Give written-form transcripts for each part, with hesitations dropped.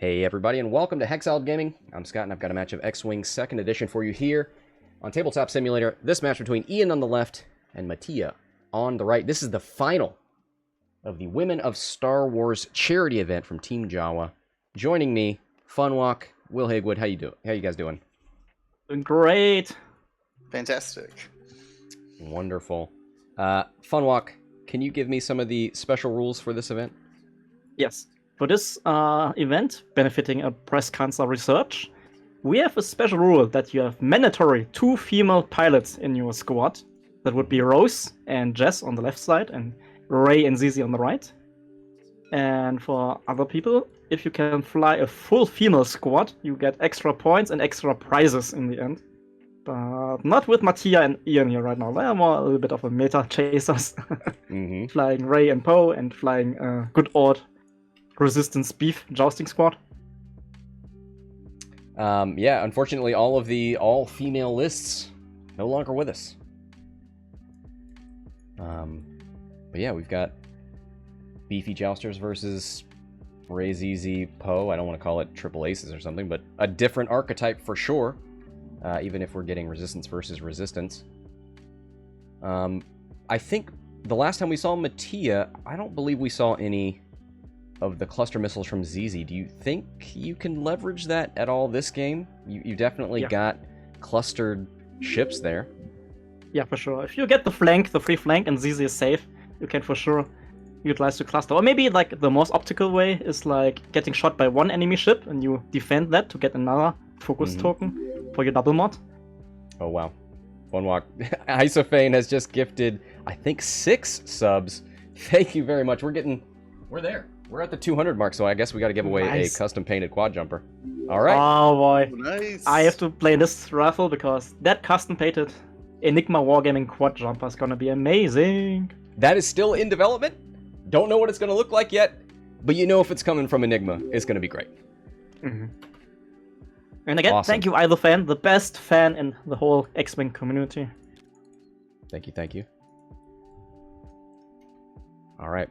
Hey everybody, and welcome to Hexiled Gaming. I'm Scott, and I've got a match of X-Wing 2nd Edition for you here on Tabletop Simulator. This match between Ian on the left and Matija on the right. This is the final of the Women of Star Wars charity event from Team Jawa. Joining me, Funwalk, Will Higwood. How you guys doing? Doing great. Fantastic. Wonderful. Funwalk, can you give me some of the special rules for this event? Yes. For this event, benefiting a breast cancer research, we have a special rule that you have mandatory 2 female pilots in your squad. That would be Rose and Jess on the left side, and Ray and Zizi on the right. And for other people, if you can fly a full female squad, you get extra points and extra prizes in the end. But not with Matija and Ian here right now. They are more a little bit of a meta chasers. Flying Ray and Poe and flying good odd Resistance Beef Jousting Squad. Yeah, unfortunately, all of the all-female lists no longer with us. But yeah, we've got Beefy Jousters versus Ray, Zizi, Poe. I don't want to call it triple aces or something, but a different archetype for sure, even if we're getting Resistance versus Resistance. I think the last time we saw Matija, I don't believe we saw any of the cluster missiles from Zizi. Do you think you can leverage that at all this game? You definitely got clustered ships there. Yeah, for sure. If you get the free flank, and Zizi is safe, you can for sure utilize the cluster. Or maybe like the most optical way is like getting shot by one enemy ship and you defend that to get another focus token for your double mod. Oh wow. Funwalk. Isophane has just gifted, I think, 6 subs. Thank you very much. We're there. We're at the 200 mark, so I guess we got to give away a custom-painted quad jumper. All right. Oh boy. Nice. I have to play this raffle because that custom-painted Enigma Wargaming quad jumper is gonna be amazing. That is still in development. Don't know what it's going to look like yet, but you know if it's coming from Enigma, it's going to be great. And again, thank you, Fan, the best fan in the whole X-Wing community. Thank you. All right.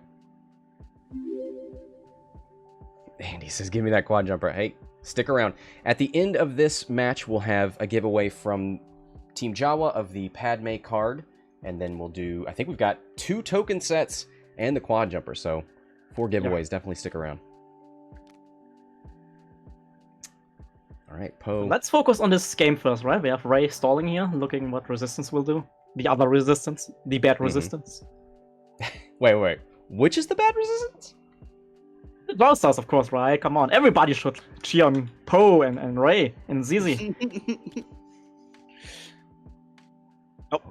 Andy says, give me that quad jumper. Hey, stick around. At the end of this match, we'll have a giveaway from Team Jawa of the Padme card. And then we'll do, I think we've got 2 token sets and the quad jumper. So 4 giveaways. Definitely stick around. All right, Poe. Let's focus on this game first, right? We have Ray stalling here, looking what Resistance will do. The other Resistance. The bad Resistance. Wait. Which is the bad Resistance? Jousters, of course, right? Come on, everybody should cheer on Poe and Ray and Zizi.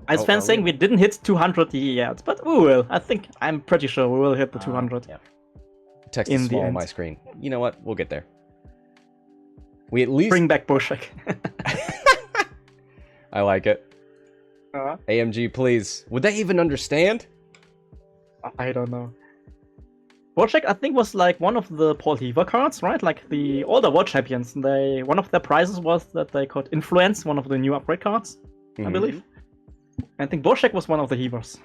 As fans saying we didn't hit 200 yet, but we will. I'm pretty sure we will hit the 200. Yeah. Text is small on my screen. You know what? We'll get there. We at least bring back Boshek. I like it. AMG, please. Would they even understand? I don't know. Boshek, I think, was like one of the Paul Heaver cards, right? Like the older War Champions. One of their prizes was that they could influence one of the new upgrade cards, I believe. I think Boshek was one of the Heavers.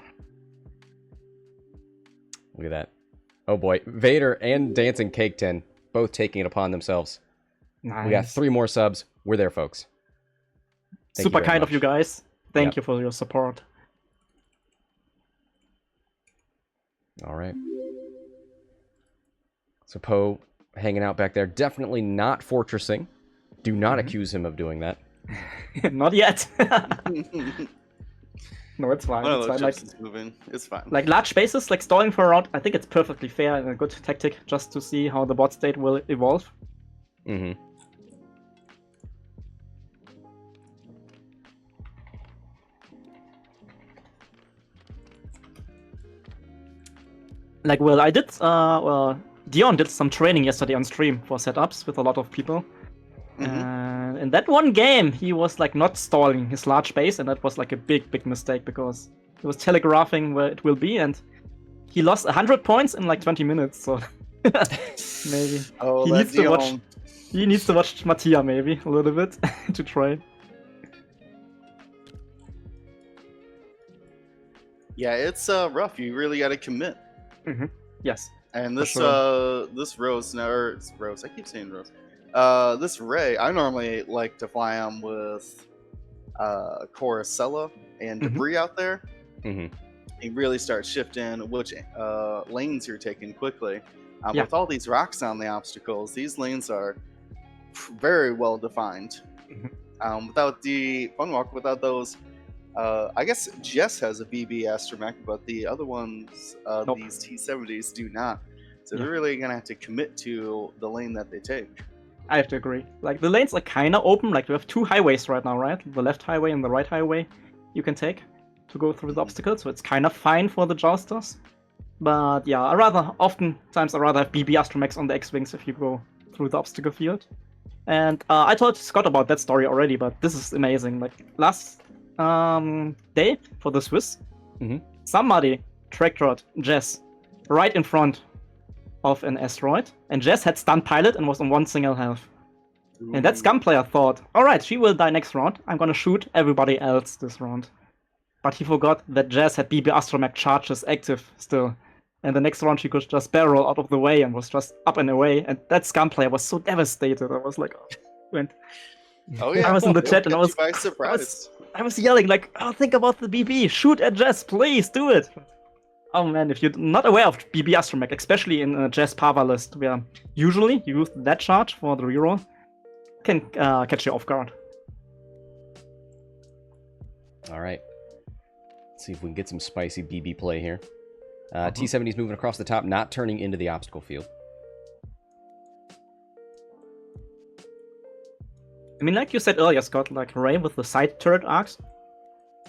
Look at that. Oh boy. Vader and Dancing Cake 10 both taking it upon themselves. Nice. We got 3 more subs. We're there, folks. Super kind of you guys. Thank you for your support. All right. So Poe hanging out back there. Definitely not fortressing. Do not accuse him of doing that. Not yet. No, it's fine. One it's of fine. those is moving. It's fine. Like large spaces, like stalling for a round, I think it's perfectly fair and a good tactic just to see how the bot state will evolve. Like, well, I did, Dion did some training yesterday on stream for setups with a lot of people. In that one game, he was like not stalling his large base, and that was like a big mistake because he was telegraphing where it will be, and he lost 100 points in like 20 minutes. So maybe he needs to watch. He needs to watch Matija maybe a little bit to train. Yeah, it's rough. You really got to commit. Yes. And For this sure. this Rose, no, or it's Rose. I keep saying Rose. This Ray, I normally like to fly him with Coruscella and Mhm. Debris out there. Mm-hmm. You really start shifting which lanes you're taking quickly. Yeah. With all these rocks on the obstacles, these lanes are very well defined. Mhm. Without the fun walk, without those, I guess Jess has a BB astromech, but the other ones, Nope. these T70s, do not. So Yeah. they're really gonna have to commit to the lane that they take. I have to agree. Like, the lanes are kind of open. Like, we have two highways right now, right? The left highway and the right highway you can take to go through the obstacles, so it's kind of fine for the jousters. But yeah, I'd rather have BB Astromechs on the X-Wings if you go through the obstacle field. And I told Scott about that story already, but this is amazing. Like, last day for the Swiss, somebody tractored Jess right in front of an asteroid, and Jess had stun pilot and was on one single health. And that scum player thought, alright, she will die next round, I'm gonna shoot everybody else this round. But he forgot that Jess had BB Astromech charges active still. And the next round she could just barrel out of the way and was just up and away. And that scum player was so devastated. I was like, went. Oh yeah, I was in the chat and I Catch was you by surprise. I was yelling like, oh, think about the BB, shoot at Jess, please do it. Oh man, if you're not aware of BB Astromech, especially in a Jess Pava list, where usually you use that charge for the reroll, can catch you off guard. All right. Let's see if we can get some spicy BB play here. T70's moving across the top, not turning into the obstacle field. I mean, like you said earlier, Scott, like Ray with the side turret arcs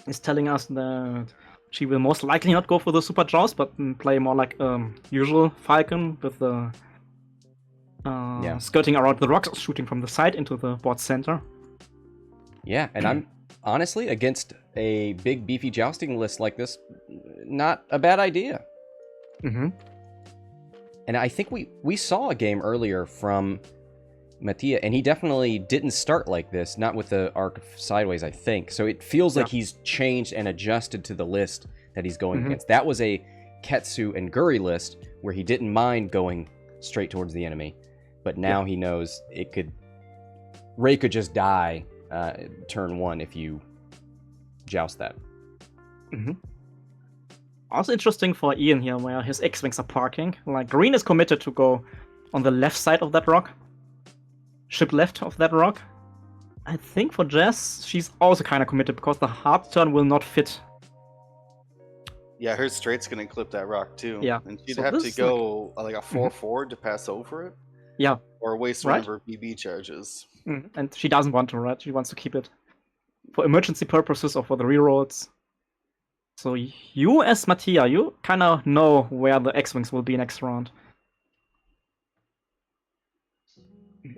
is telling us that she will most likely not go for the super jaws, but play more like usual Falcon with the skirting around the rocks, shooting from the side into the board center. Yeah, and I'm honestly against a big beefy jousting list like this, not a bad idea. Mm-hmm. And I think we saw a game earlier from Matija, and he definitely didn't start like this, not with the arc sideways, I think. So it feels like he's changed and adjusted to the list that he's going against. That was a Ketsu and Guri list where he didn't mind going straight towards the enemy, but now he knows Ray could just die turn one if you joust that. Also interesting for Ian here, where his X-Wings are parking. Like, Green is committed to go on the left side of that rock. Ship left of that rock. I think for Jess, she's also kind of committed because the hard turn will not fit. Yeah, her straight's gonna clip that rock too. Yeah. And she'd So have to this, go like a 4-4 to pass over it. Yeah. Or waste one of her BB charges. And she doesn't want to, right? She wants to keep it for emergency purposes or for the rerolls. So you, as Matija, you kind of know where the X-Wings will be next round.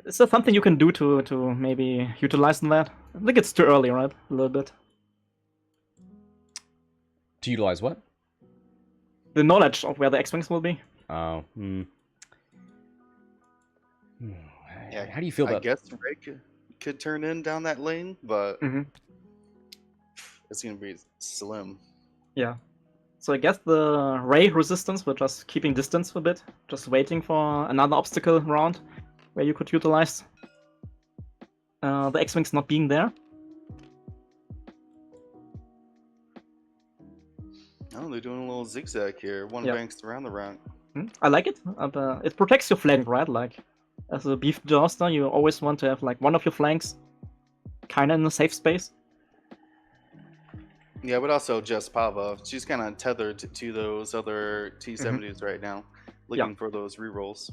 Is there something you can do to maybe utilize that? I think it's too early, right? A little bit. To utilize what? The knowledge of where the X-Wings will be. Oh, Yeah, how do you feel about? I guess Ray could turn in down that lane, but it's gonna be slim. Yeah. So I guess the Ray resistance were just keeping distance a bit, just waiting for another obstacle round where you could utilize the X-Wings not being there. Oh, they're doing a little zigzag here. One banks around the round. I like it. It protects your flank, right? Like, as a beef jouster, you always want to have like one of your flanks kind of in a safe space. Yeah, but also just Pava. She's kind of tethered to those other T70s right now, looking for those rerolls.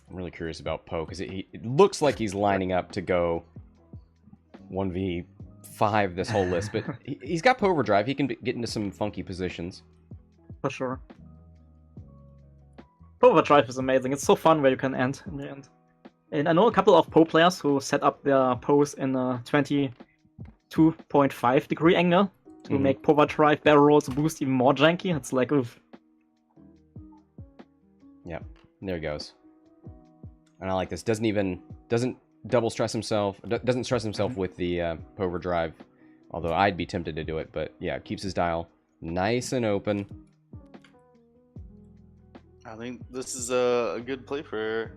I'm really curious about Poe because it looks like he's lining up to go 1v5 this whole list, but he's got Poe overdrive. He can get into some funky positions. For sure. Poe overdrive is amazing. It's so fun where you can end in the end. And I know a couple of Poe players who set up their Poes in a 22.5 degree angle to make Poe overdrive barrel rolls boost even more janky. It's like, oof. Yep, there he goes. And I like this. Doesn't double stress himself. Doesn't stress himself with the Poe overdrive Although I'd be tempted to do it, but yeah, keeps his dial nice and open. I think this is a good play for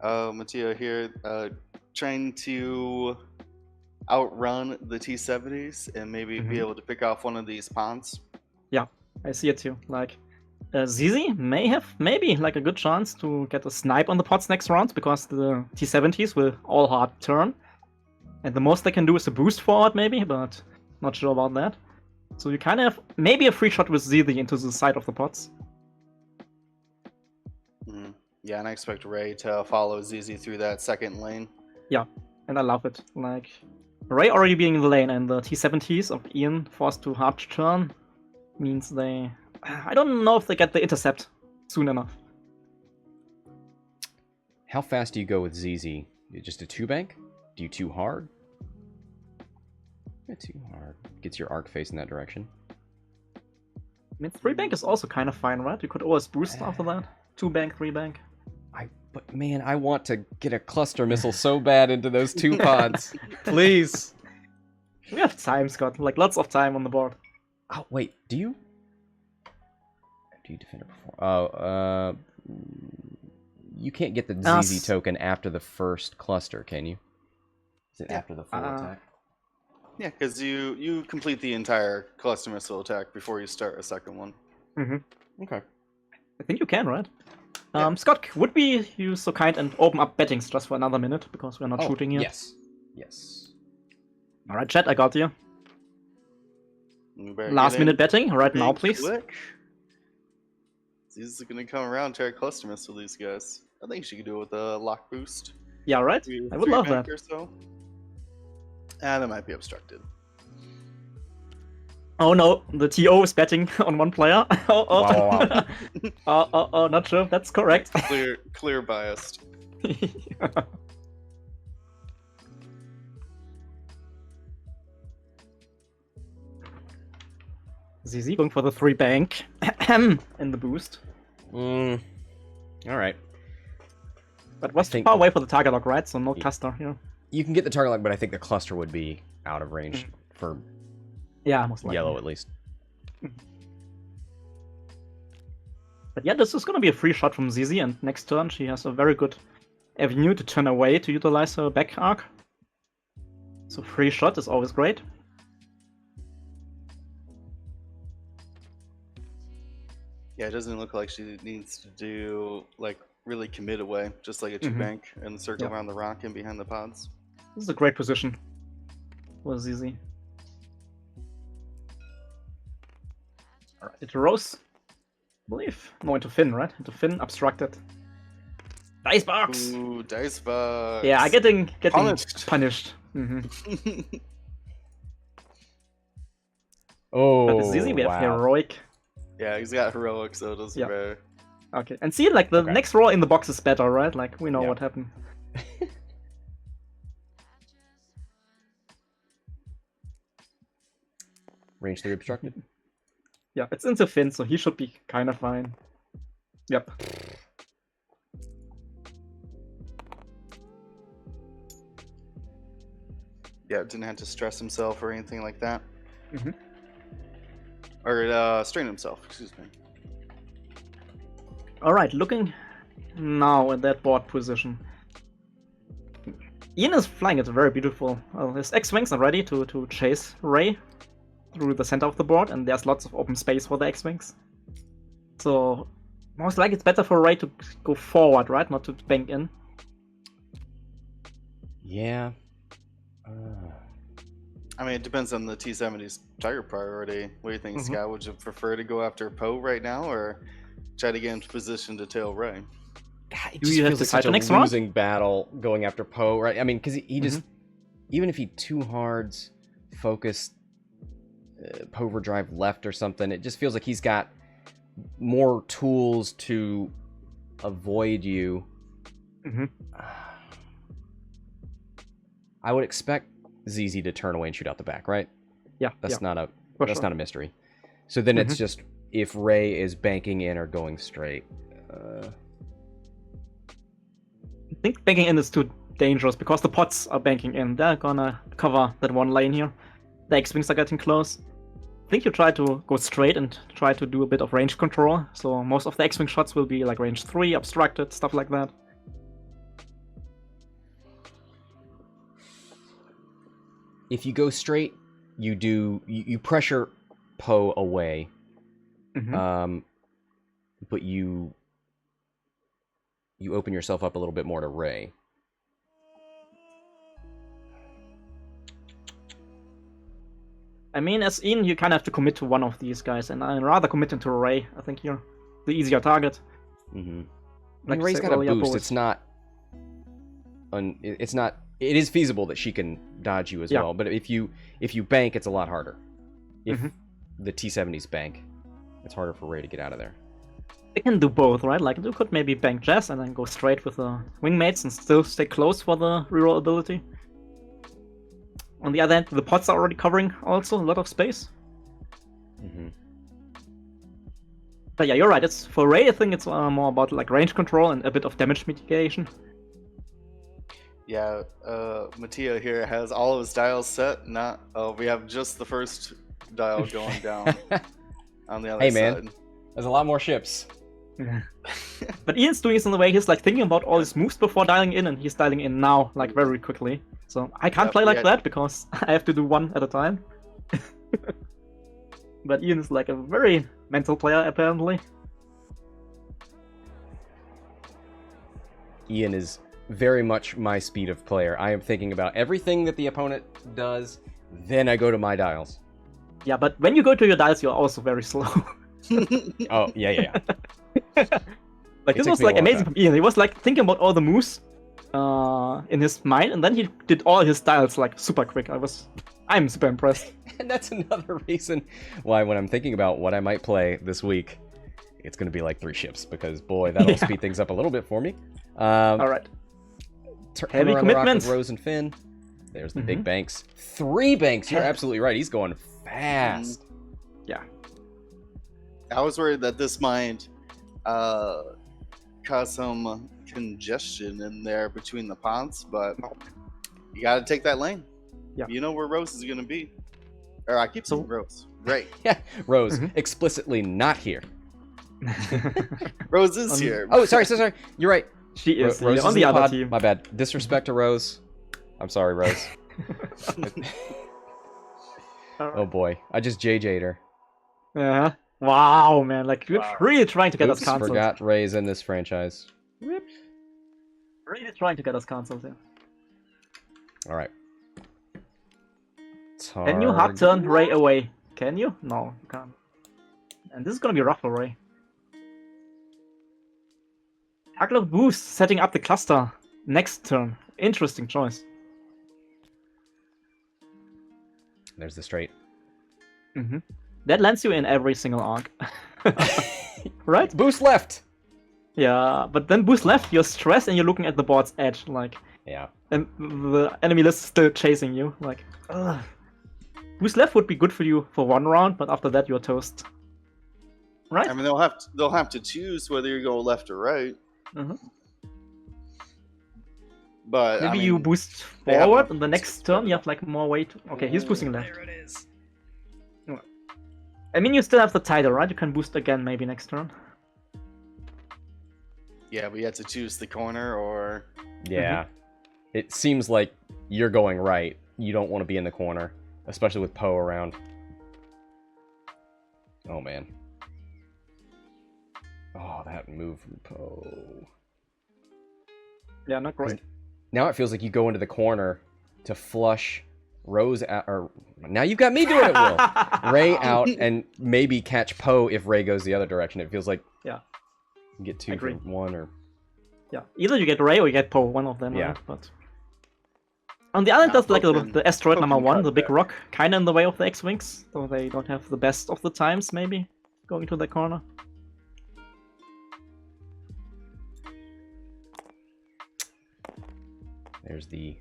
Matija here, trying to outrun the T70s and maybe be able to pick off one of these pawns. Yeah, I see it too. Like, Zizi may have maybe like a good chance to get a snipe on the pots next round because the T70s will all hard turn. And the most they can do is a boost forward maybe, but not sure about that. So you kind of have maybe a free shot with Zizi into the side of the pots. Yeah, and I expect Ray to follow Zizi through that second lane. Yeah, and I love it. Like, Ray already being in the lane and the T70s of Ian forced to hard turn means they... I don't know if they get the intercept soon enough. How fast do you go with Zizi? Just a 2-bank? Do you 2 hard? Yeah, 2 hard. Gets your arc face in that direction. I mean, 3-bank is also kind of fine, right? You could always boost after that. 2-bank, 3-bank. But man, I want to get a cluster missile so bad into those 2 pods. Please. We have time, Scott. Like, lots of time on the board. Oh, wait. Do you defend it before? Oh, you can't get the ZZ token after the first cluster, can you? Is it after the full attack? Yeah, because you complete the entire cluster missile attack before you start a second one. Okay. I think you can, right? Scott, would be you so kind and open up bettings just for another minute because we're not shooting yet? Yes. Yes. All right, chat, I got you. Last minute betting right now, please. Quick. This is gonna come around and try to cluster missile these guys. I think she could do it with a lock boost. Yeah, right? I would love that. Or so. That might be obstructed. Oh no, the TO is betting on one player. Wow. Oh, not sure if that's correct. Clear biased. Zizi going for the 3-bank in the boost. All right. But was too far away for the target lock, right? So no cluster here. You can get the target lock, but I think the cluster would be out of range for most likely. yellow at least. But yeah, this is going to be a free shot from Zizi, and next turn she has a very good avenue to turn away to utilize her back arc. So free shot is always great. Yeah, it doesn't look like she needs to do, like, really commit away, just like a 2-bank and circle around the rock and behind the pods. This is a great position for Zizi. Alright, into Rose. I believe. No, into Finn, right? Into Finn, obstructed. Dice box! Ooh, dice box! Yeah, getting punished. Oh, but with Zizi we have heroic. Yeah, he's got heroic, so it doesn't matter. Okay, and see, like, the next roll in the box is better, right? Like, we know what happened. Range 3 obstructed? Yeah, it's into Finn, so he should be kind of fine. Yep. Yeah, didn't have to stress himself or anything like that. Or strain himself, excuse me. Alright, looking now at that board position. Ian is flying, it's very beautiful. His X-Wings are ready to chase Ray through the center of the board, and there's lots of open space for the X-Wings. So, most likely it's better for Ray to go forward, right? Not to bank in. Yeah. I mean, it depends on the T70's target priority. What do you think, Scott? Would you prefer to go after Poe right now, or try to get into position to tail Ray? God, it just feels like such a losing battle going after Poe, right? I mean, because he just... Even if he 2-hards, focused, overdrive left or something, it just feels like he's got more tools to avoid you. I would expect Zizi to turn away and shoot out the back, right? Yeah. That's not a not a mystery. So then it's just if Ray is banking in or going straight. I think banking in is too dangerous because the pots are banking in. They're gonna cover that one lane here. The X-Wings are getting close. I think you try to go straight and try to do a bit of range control. So most of the X-Wing shots will be like range 3, obstructed, stuff like that. If you go straight, you pressure Poe away. But you open yourself up a little bit more to Rey. I mean, as Ian, you kind of have to commit to one of these guys, and I'd rather commit to Rey. I think you're the easier target. Like Rey's got a boost. It's not. It's not. It is feasible that she can dodge you as well, but if you bank, it's a lot harder. If the T-70s bank, it's harder for Rey to get out of there. They can do both, right? Like, you could maybe bank Jess and then go straight with the wingmates and still stay close for the reroll ability. On the other hand, the pods are already covering also a lot of space. But yeah, you're right. It's for Rey, I think it's more about like range control and a bit of damage mitigation. Yeah, Matija here has all of his dials set. We have just the first dial going down on the other side. Hey man, there's a lot more ships. But Ian's doing this in the way he's like thinking about all his moves before dialing in, and he's dialing in now, like very quickly. So I can't play like that because I have to do one at a time. But Ian is like a very mental player apparently. Ian is very much my speed of player. I am thinking about everything that the opponent does, then I go to my dials. Yeah, but when you go to your dials, you're also very slow. Oh, yeah. Like, this was like amazing from Ian. He was like thinking about all the moves in his mind, and then he did all his dials like super quick. I'm super impressed. And that's another reason why when I'm thinking about what I might play this week, it's going to be like 3 ships, because boy, that'll speed things up a little bit for me. All right. Heavy commitment. Rose and Finn. There's the big banks. 3 banks. You're absolutely right. He's going fast. Yeah. I was worried that this might cause some congestion in there between the pods, but you got to take that lane. Yeah. You know where Rose is going to be. Or I keep saying Rose. Right. Yeah. Rose, explicitly not here. Rose is here. Oh, sorry. You're right. She is Rose on the other team. My bad. Disrespect to Rose. I'm sorry, Rose. Oh boy, I just JJ'd her. Yeah. Wow, man! Like you're really trying to get us cancelled. Forgot Rey's in this franchise. Rip. Really trying to get us cancelled here. All right. Can you hard turn Rey away? Can you? No, you can't. And this is gonna be rough for Rey. Target boost, setting up the cluster next turn. Interesting choice. There's the straight. That lands you in every single arc. Right? Boost left! Yeah, but then boost left, you're stressed and you're looking at the board's edge, like... Yeah. And the enemy list is still chasing you, like... Ugh. Boost left would be good for you for 1 round, but after that you're toast. Right? I mean, they'll have to choose whether you go left or right. But maybe you boost forward, and the next turn you have like more weight. Okay, he's boosting left. There it is. I mean, you still have the title, right? You can boost again maybe next turn. Yeah, we have to choose the corner or... Yeah. It seems like you're going right. You don't want to be in the corner, especially with Poe around. Oh, man. Oh, that move from Poe. Yeah, not great. Now it feels like you go into the corner to flush Rose out, or now you've got me doing it, Will. Rey out and maybe catch Poe if Rey goes the other direction. It feels like you get 2 for 1 or... Yeah, either you get Rey or you get Poe, one of them. Yeah. Right? But on the other hand, there's like the asteroid number 1, the big rock, kind of in the way of the X-Wings, so they don't have the best of the times, maybe, going to the corner. There's the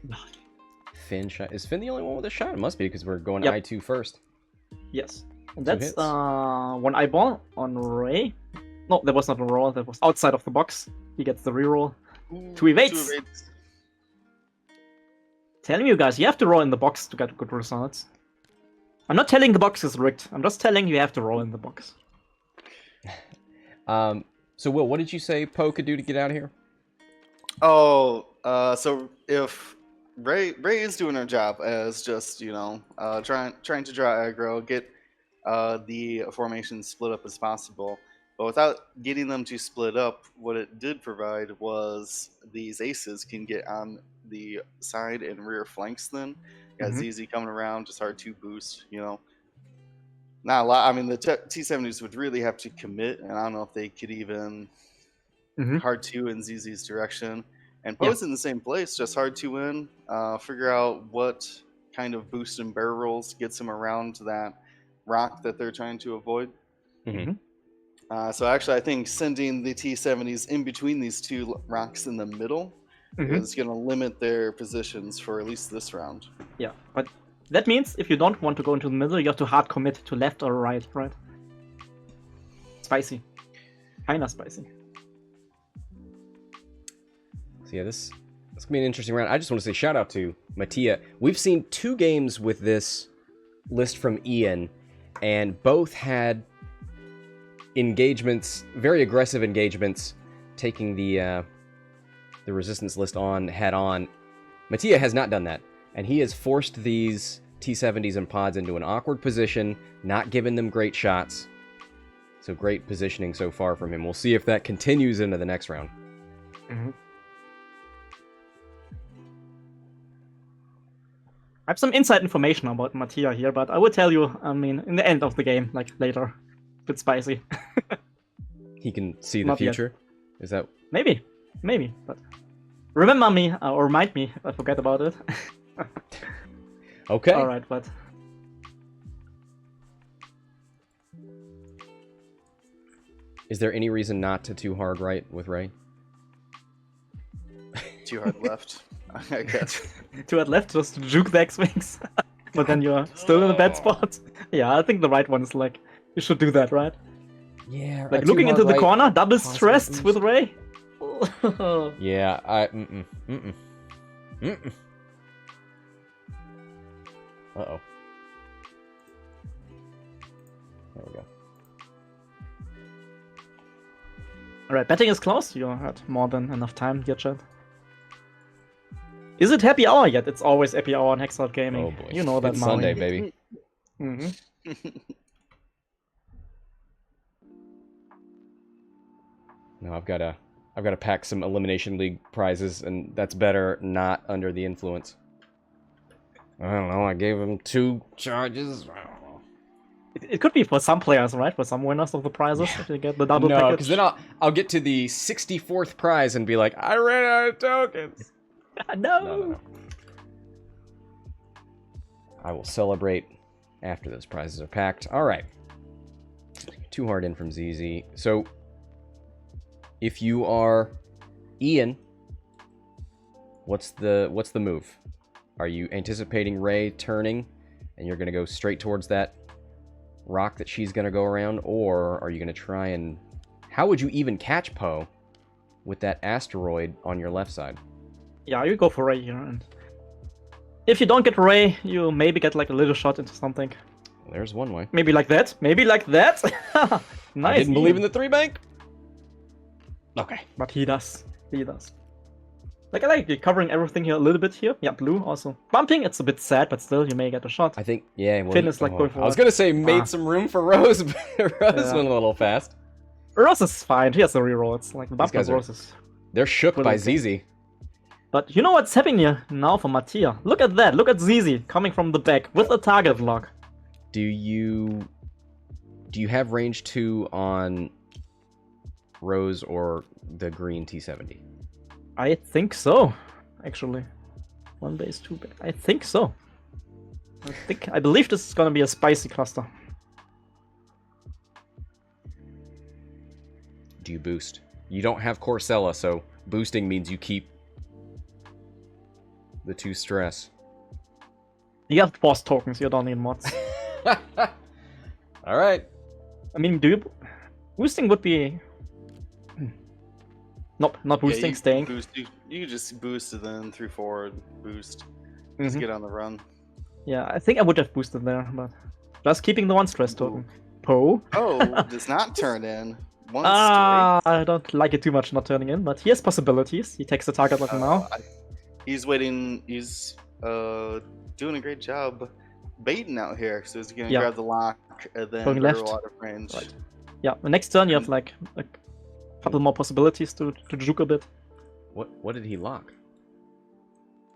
Finn shot. Is Finn the only one with a shot? It must be, because we're going I2 first. Yes. And that's 1 eyeball on Rey. No, that was not a roll. That was outside of the box. He gets the reroll. 2 evades. Telling you guys, you have to roll in the box to get good results. I'm not telling the box is rigged. I'm just telling you have to roll in the box. So Will, what did you say Poe could do to get out of here? Oh, so if Ray is doing her job as just trying to draw aggro, get the formation split up as possible, but without getting them to split up, what it did provide was these aces can get on the side and rear flanks. Then got Zizi coming around, just hard to boost. Not a lot. I mean, the T70s would really have to commit, and I don't know if they could even hard to in Zizi's direction. And Poe's in the same place, just hard to win. Figure out what kind of boost and barrel rolls gets him around that rock that they're trying to avoid. So actually, I think sending the T70s in between these two rocks in the middle is going to limit their positions for at least this round. Yeah, but that means if you don't want to go into the middle, you have to hard commit to left or right, right? Spicy. Kinda spicy. So yeah, this is gonna be an interesting round. I just want to say shout out to Matija. We've seen 2 games with this list from Ian, and both had engagements, very aggressive engagements, taking the resistance list on head on. Matija has not done that, and he has forced these T70s and pods into an awkward position, not giving them great shots. So great positioning so far from him. We'll see if that continues into the next round. I have some inside information about Matija here, but I will tell you, I mean, in the end of the game, like later. A bit spicy. He can see the Not yet. future? Is that... Maybe, but remember me, or remind me if I forget about it. Okay. Alright, but... Is there any reason not to too hard right with Ray? Too hard left, I guess. Too hard left, just to juke the X-Wings. But then you're still in a bad spot. Yeah, I think the right one is like, you should do that, right? Yeah. Like looking into the corner, double stressed boost. with Ray. Yeah, Uh-oh. There we go. Alright, betting is close. You had more than enough time, dear chat. Is it happy hour yet? It's always happy hour on Hexiled Gaming. Oh boy. You know that, it's Marley. Sunday, baby. No, I've got to pack some Elimination League prizes, and that's better not under the influence. I don't know, I gave him 2 charges. I don't know. It could be for some players, right? For some winners of the prizes, if they get the double No, package. because then I'll get to the 64th prize and be like, I ran out of tokens. No. I will celebrate after those prizes are packed. All right. 2 hard in from Zizi. So, if you are Ian, what's the move? Are you anticipating Ray turning, and you're going to go straight towards that rock that she's going to go around, or are you going to try and... How would you even catch Poe with that asteroid on your left side? Yeah, you go for Ray here, and if you don't get Ray, you maybe get like a little shot into something. Well, there's one way. Maybe like that. Maybe like that. Nice. I didn't believe in the 3-bank. Okay. But he does. He does. Like, I like you covering everything here a little bit here. Yeah, blue also. Bumping, it's a bit sad, but still, you may get a shot. I think, yeah. Well, Finn is like going I forward. was going to say made some room for Rose, but Rose went a little fast. Rose is fine. He has a reroll. It's like the bump guys of Rose is... They're shook by Zizi. But you know what's happening here now for Matija? Look at that. Look at Zizi coming from the back with a target lock. Do you have range 2 on Rose or the green T70? I think so, actually. 1 base, 2 base. I think so. I believe this is gonna be a spicy cluster. Do you boost? You don't have Corcella, so boosting means you keep the 2 stress. You have boss tokens, you don't need mods. Alright. I mean, do you... Boosting would be... Nope, not boosting, staying. You just boost and then through forward boost. Just get on the run. Yeah, I think I would have boosted there, but Just keeping the 1 stress token. Poe. Oh, does not turn in. One I don't like it too much not turning in, but he has possibilities. He takes the target lock now. He's waiting. He's doing a great job baiting out here. So he's gonna grab the lock and then Going barrel left. out of range. Right. Yeah, the next turn you have like a couple more possibilities to juke a bit. What did he lock?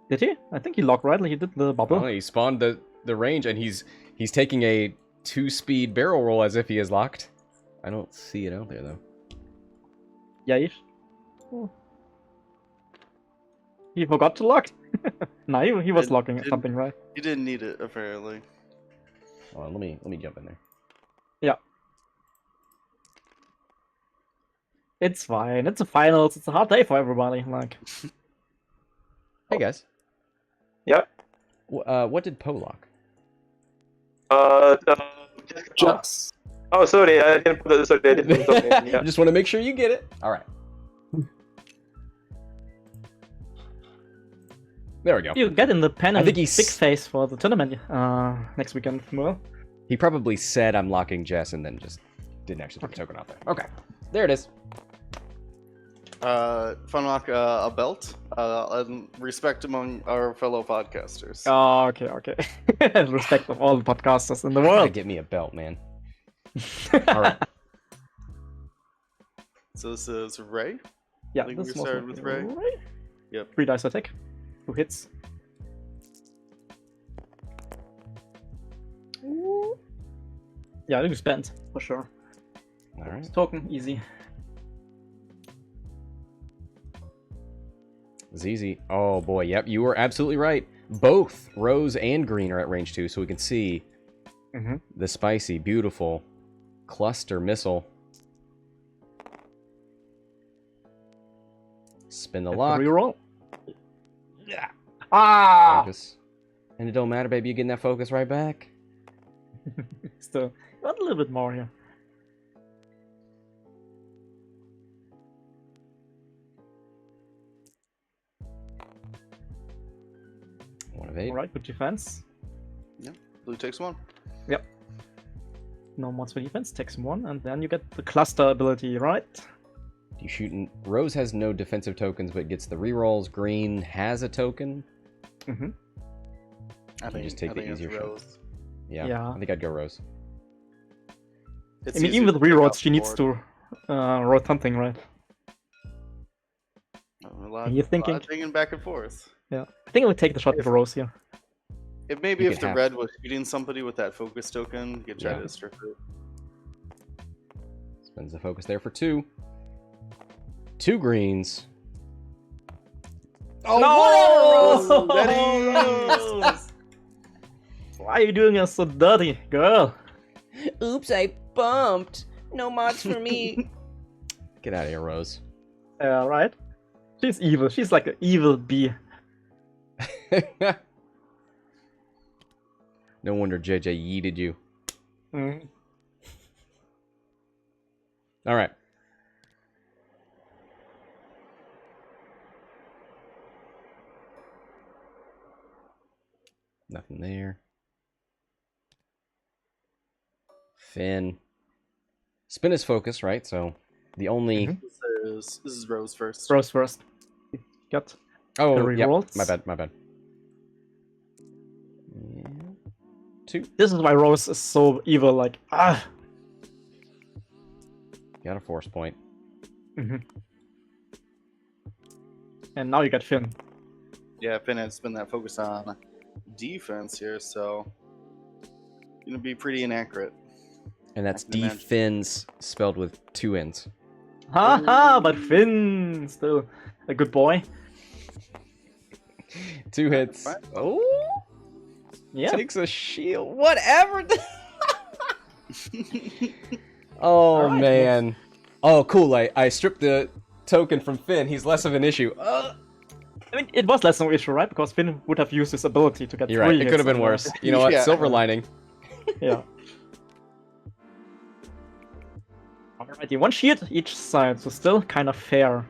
Did he? I think he locked, right? Like he did the bubble. Oh, he spawned the range, and he's taking a 2-speed barrel roll as if he is locked. I don't see it out there though. Yeah, he forgot to lock. No, he was locking something, right? He didn't need it apparently. Hold on, let me jump in there. Yeah. It's fine. It's a finals. It's a hard day for everybody. Like. Hey guys. Yeah. What did Poe lock? Just. Oh, sorry. I didn't put the. Sorry, I didn't put the name. Yeah. I just want to make sure you get it. All right. There we go. You get in the pen I and think big he's- face for the tournament next weekend. Well, He probably said I'm locking Jess and then just didn't actually put the token out there. Okay. There it is. Funlock a belt. And respect among our fellow podcasters. oh, okay. Respect of all the podcasters in the Gotta world. get me a belt, man. All right. So this is Ray. Yeah, I think this we was started with Ray. Yep. 3 dice attack. 2 hits. Yeah, it was spent for sure. All right. Token easy. Zizi. Oh boy, yep, you were absolutely right. Both Rose and Green are at range 2, so we can see the spicy, beautiful cluster missile. Spin the lock. Reroll. Yeah. Ah. Focus. And it don't matter, baby. You're getting that focus right back. Still, got a little bit more here. One of 8. All right, good defense. Blue takes 1. No mods for defense. Takes 1, and then you get the cluster ability, right? You shooting? Rose has no defensive tokens, but gets the rerolls. Green has a token. I think just take the it's easier shot. Rose. Yeah, I think I'd go Rose. It's I mean, easier even with to pick rerolls, up she needs board. to roll something, right? A lot, You're thinking- lot of thinking back and forth. Yeah. I think I would take the shot with Rose here. If maybe You if could the have- red was shooting somebody with that focus token, you could try Yeah. to strip it. Spends the focus there for 2. 2 greens. Oh, Rose! no! Rose! Why are you doing us so dirty, girl? Oops, I bumped. No mods for me. Get out of here, Rose. Yeah, right? She's evil. She's like an evil bee. No wonder JJ yeeted you. Mm. All right. Nothing there. Finn. Spin is focus, right? So the only... This is Rose first. Rose first. Got Oh, the yep. rerolls. My bad. Yeah. 2. This is why Rose is so evil. Like, Got a force point. And now you got Finn. Yeah, Finn has been that focus on defense here, so gonna be pretty inaccurate. And that's I can imagine. D-Fins spelled with 2 N's. Haha, but Finn still a good boy. 2 hits. Fine. Oh! Yeah. Takes a shield. Whatever. Oh, Alright, man. Oh, cool. I stripped the token from Finn. He's less of an issue. I mean, it was less of an issue, right? Because Finn would have used his ability to get You're 3 right. It hits could have been as well. worse. You know what? Yeah. Silver lining. Yeah. Alrighty, 1 shield each side, so still kind of fair.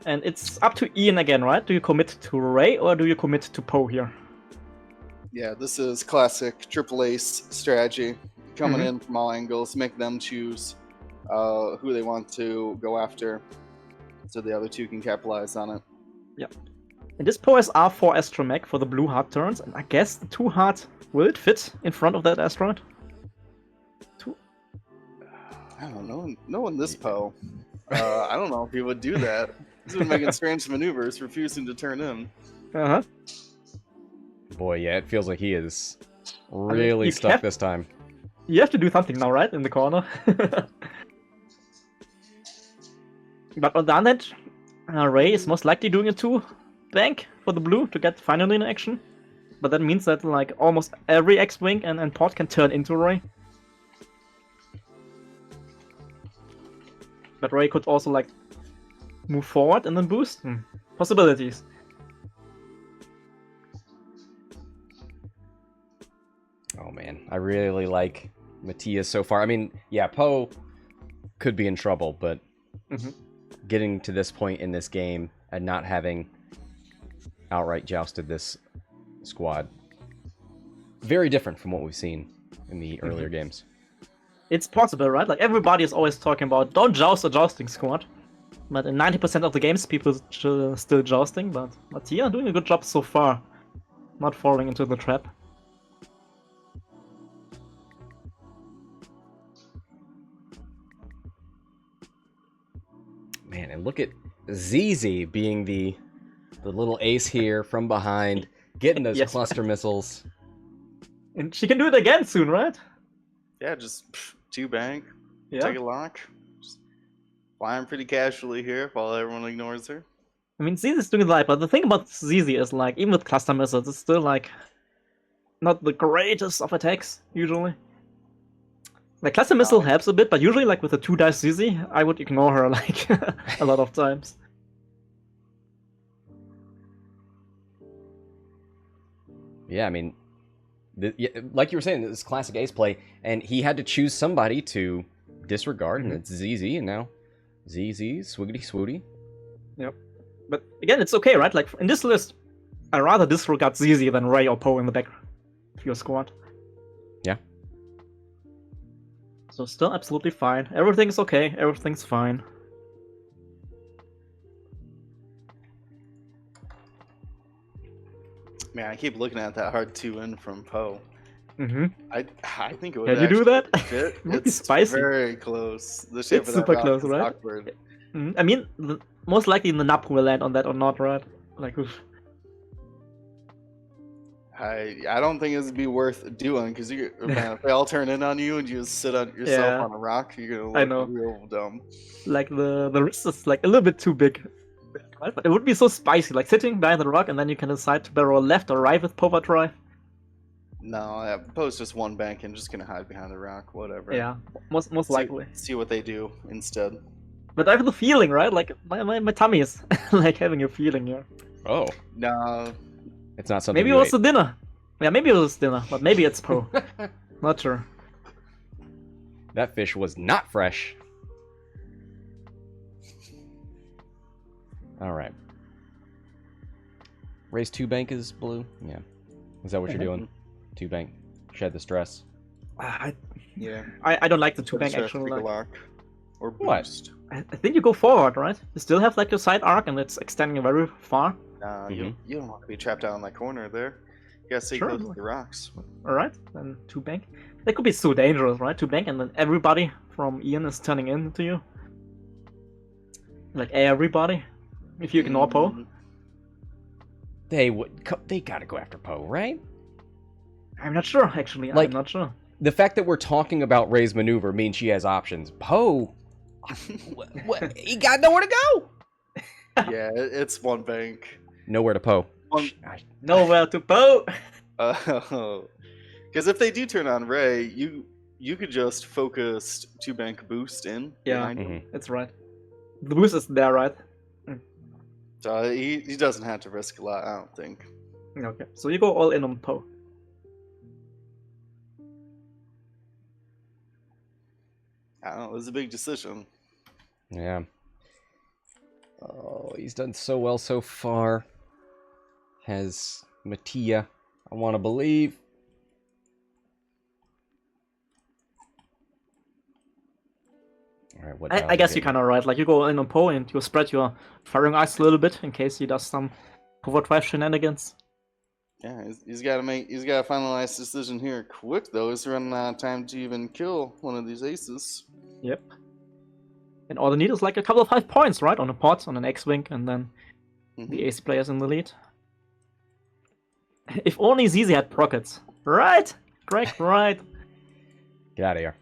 And it's up to Ian again, right? Do you commit to Ray or do you commit to Poe here? Yeah, this is classic triple ace strategy. Coming in from all angles, make them choose who they want to go after, so the other two can capitalize on it. Yep. And this Poe has R4 astromech for the blue heart turns, and I guess the 2 heart, will it fit in front of that asteroid? I don't know. Knowing this Poe, I don't know if he would do that. He's been making strange maneuvers, refusing to turn in. Uh-huh. Boy, yeah, it feels like he is really stuck this time. You have to do something now, right? In the corner. But on the other hand, Ray is most likely doing a 2 bank for the blue to get finally in action. But that means that like almost every X-Wing and pod can turn into Ray. But Ray could also like move forward and then boost. Possibilities. Oh man, I really like Matija so far. I mean, yeah, Poe could be in trouble, but getting to this point in this game and not having outright jousted this squad, very different from what we've seen in the earlier games. It's possible, right? Like everybody is always talking about don't joust a jousting squad. But in 90% of the games, people still jousting. But Matija doing a good job so far, not falling into the trap. Man, and look at Zizi being the little ace here from behind, getting those cluster missiles. And she can do it again soon, right? Yeah, just 2 bank, Yeah. take a lock. Just flying pretty casually here while everyone ignores her. I mean, Zizi's doing it right, but the thing about Zizi is like, even with cluster missiles, it's still like not the greatest of attacks, usually. Like, cluster missile helps a bit, but usually, like, with a 2-dice Zizi, I would ignore her, like, a lot of times. Yeah, I mean, like you were saying, this classic ace play, and he had to choose somebody to disregard, and it's Zizi, and now Zizi, swiggity swooty. Yep. But again, it's okay, right? Like, in this list, I rather disregard Zizi than Ray or Poe in the back of your squad. Yeah. So still absolutely fine. Everything's okay. Everything's fine. Man, I keep looking at that hard 2-in from Poe. I think it would. Can you do that? Fit. It's spicy. Very close. The shape It's of that super rock close, is right? awkward. I mean, most likely the Nap will land on that or not, right? Like, oof. I don't think it'd be worth doing because if they all turn in on you and you just sit on yourself on a rock, you're gonna look real dumb. Like the risk is like a little bit too big. Right? But it would be so spicy, like sitting behind the rock and then you can decide to barrel left or right with Pava Drive. No, Poe's just 1 bank and just gonna hide behind the rock, whatever. Yeah, most likely. See what they do instead. But I have the feeling, right? Like my tummy is like having a feeling here. Oh. No. It's not something Maybe it was the dinner. Yeah, maybe it was dinner, but maybe it's Poe. Not sure. That fish was not fresh. Alright. Raise 2 bank is blue? Yeah. Is that what you're doing? 2 bank. Shed the stress. Yeah. I don't like the 2 bank Sure, actually. take a Like, lock. Or What? boost. I think you go forward, right? You still have like your side arc and it's extending very far. You don't want to be trapped out in that corner there. You gotta stay close to the rocks. Alright, then 2 bank. That could be so dangerous, right? 2 bank and then everybody from Ian is turning into you. Like everybody. If you ignore Poe. They gotta go after Poe, right? I'm not sure, actually. Like, I'm not sure. The fact that we're talking about Ray's maneuver means she has options. Poe, he got nowhere to go. Yeah, it's 1 bank. Nowhere to Poe. Nowhere to Poe. Because if they do turn on Ray, you could just focus 2 bank boost in. Yeah, that's right. The boost is there, right? So he doesn't have to risk a lot, I don't think. Okay, so you go all in on Poe. I don't know, it was a big decision. Yeah. Oh, he's done so well so far. Has Matija I want to believe. All right, what I guess you're kind of right. Like, you go in on Poe and you spread your firing ice a little bit in case he does some overdrive shenanigans. Yeah, he's got to finalize decision here quick though. He's running out of time to even kill one of these aces. Yep. And all they need is like a couple of 5 points, right? On a pot, on an X-Wing, and then the ace player's in the lead. If only Zizi had prockets. Right? Greg, right. Get out of here.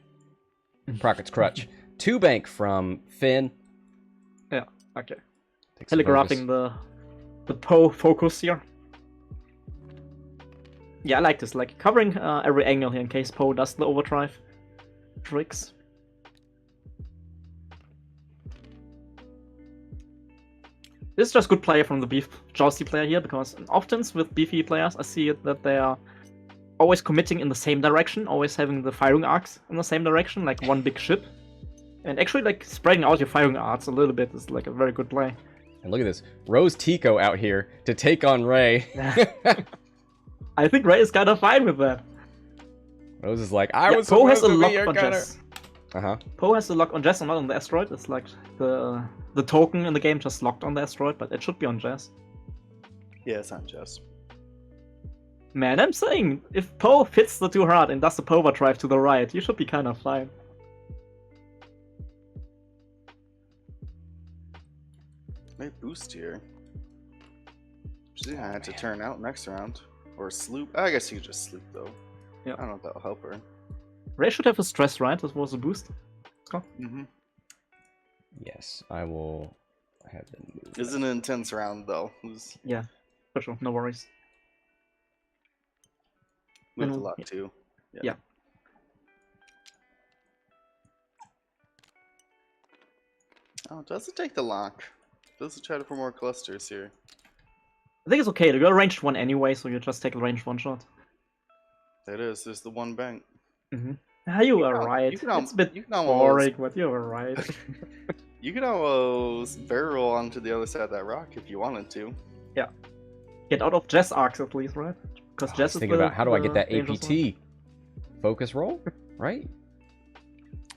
Procket's crutch. 2 bank from Finn. Yeah, okay. Takes some Telegraphing the Poe focus here. Yeah, I like this. Like, covering every angle here in case Poe does the overdrive tricks. This is just good play from the beef jousty player here, because often with beefy players I see it that they are always committing in the same direction, always having the firing arcs in the same direction, like one big ship. And actually, like, spreading out your firing arcs a little bit is like a very good play. And look at this. Rose Tico out here to take on Ray. I think Ray is kind of fine with that. Rose is like, I was Poe has a supposed to lock be your on gunner. Jess. Uh-huh. Poe has a lock on Jess and not on the asteroid. It's like the token in the game just locked on the asteroid, but it should be on Jess. Yeah, it's not Jess. Man, I'm saying, if Poe fits the too hard and does the Pova drive to the right, you should be kind of fine. May boost here. She's gonna have to turn out next round. Or sloop. I guess you could just sloop though. Yeah. I don't know if that'll help her. Ray should have a stress, right? That was a boost. Mm-hmm. Yes, I will have them move. It's an intense round though. Yeah, for sure. No worries. With And- the luck too. Yeah. Oh, does it take the lock? Does it try to for more clusters here? I think it's okay. You're ranged one anyway, so you just take a ranged one shot. It is. There's the one bank. You are can al- right. you can al- It's a bit you can almost- boring, but you are right. You could almost barrel onto the other side of that rock if you wanted to. Get out of Jess arcs at least, right? Because I was Jess is thinking about how do I get that dangerous one. APT? Focus roll? Right?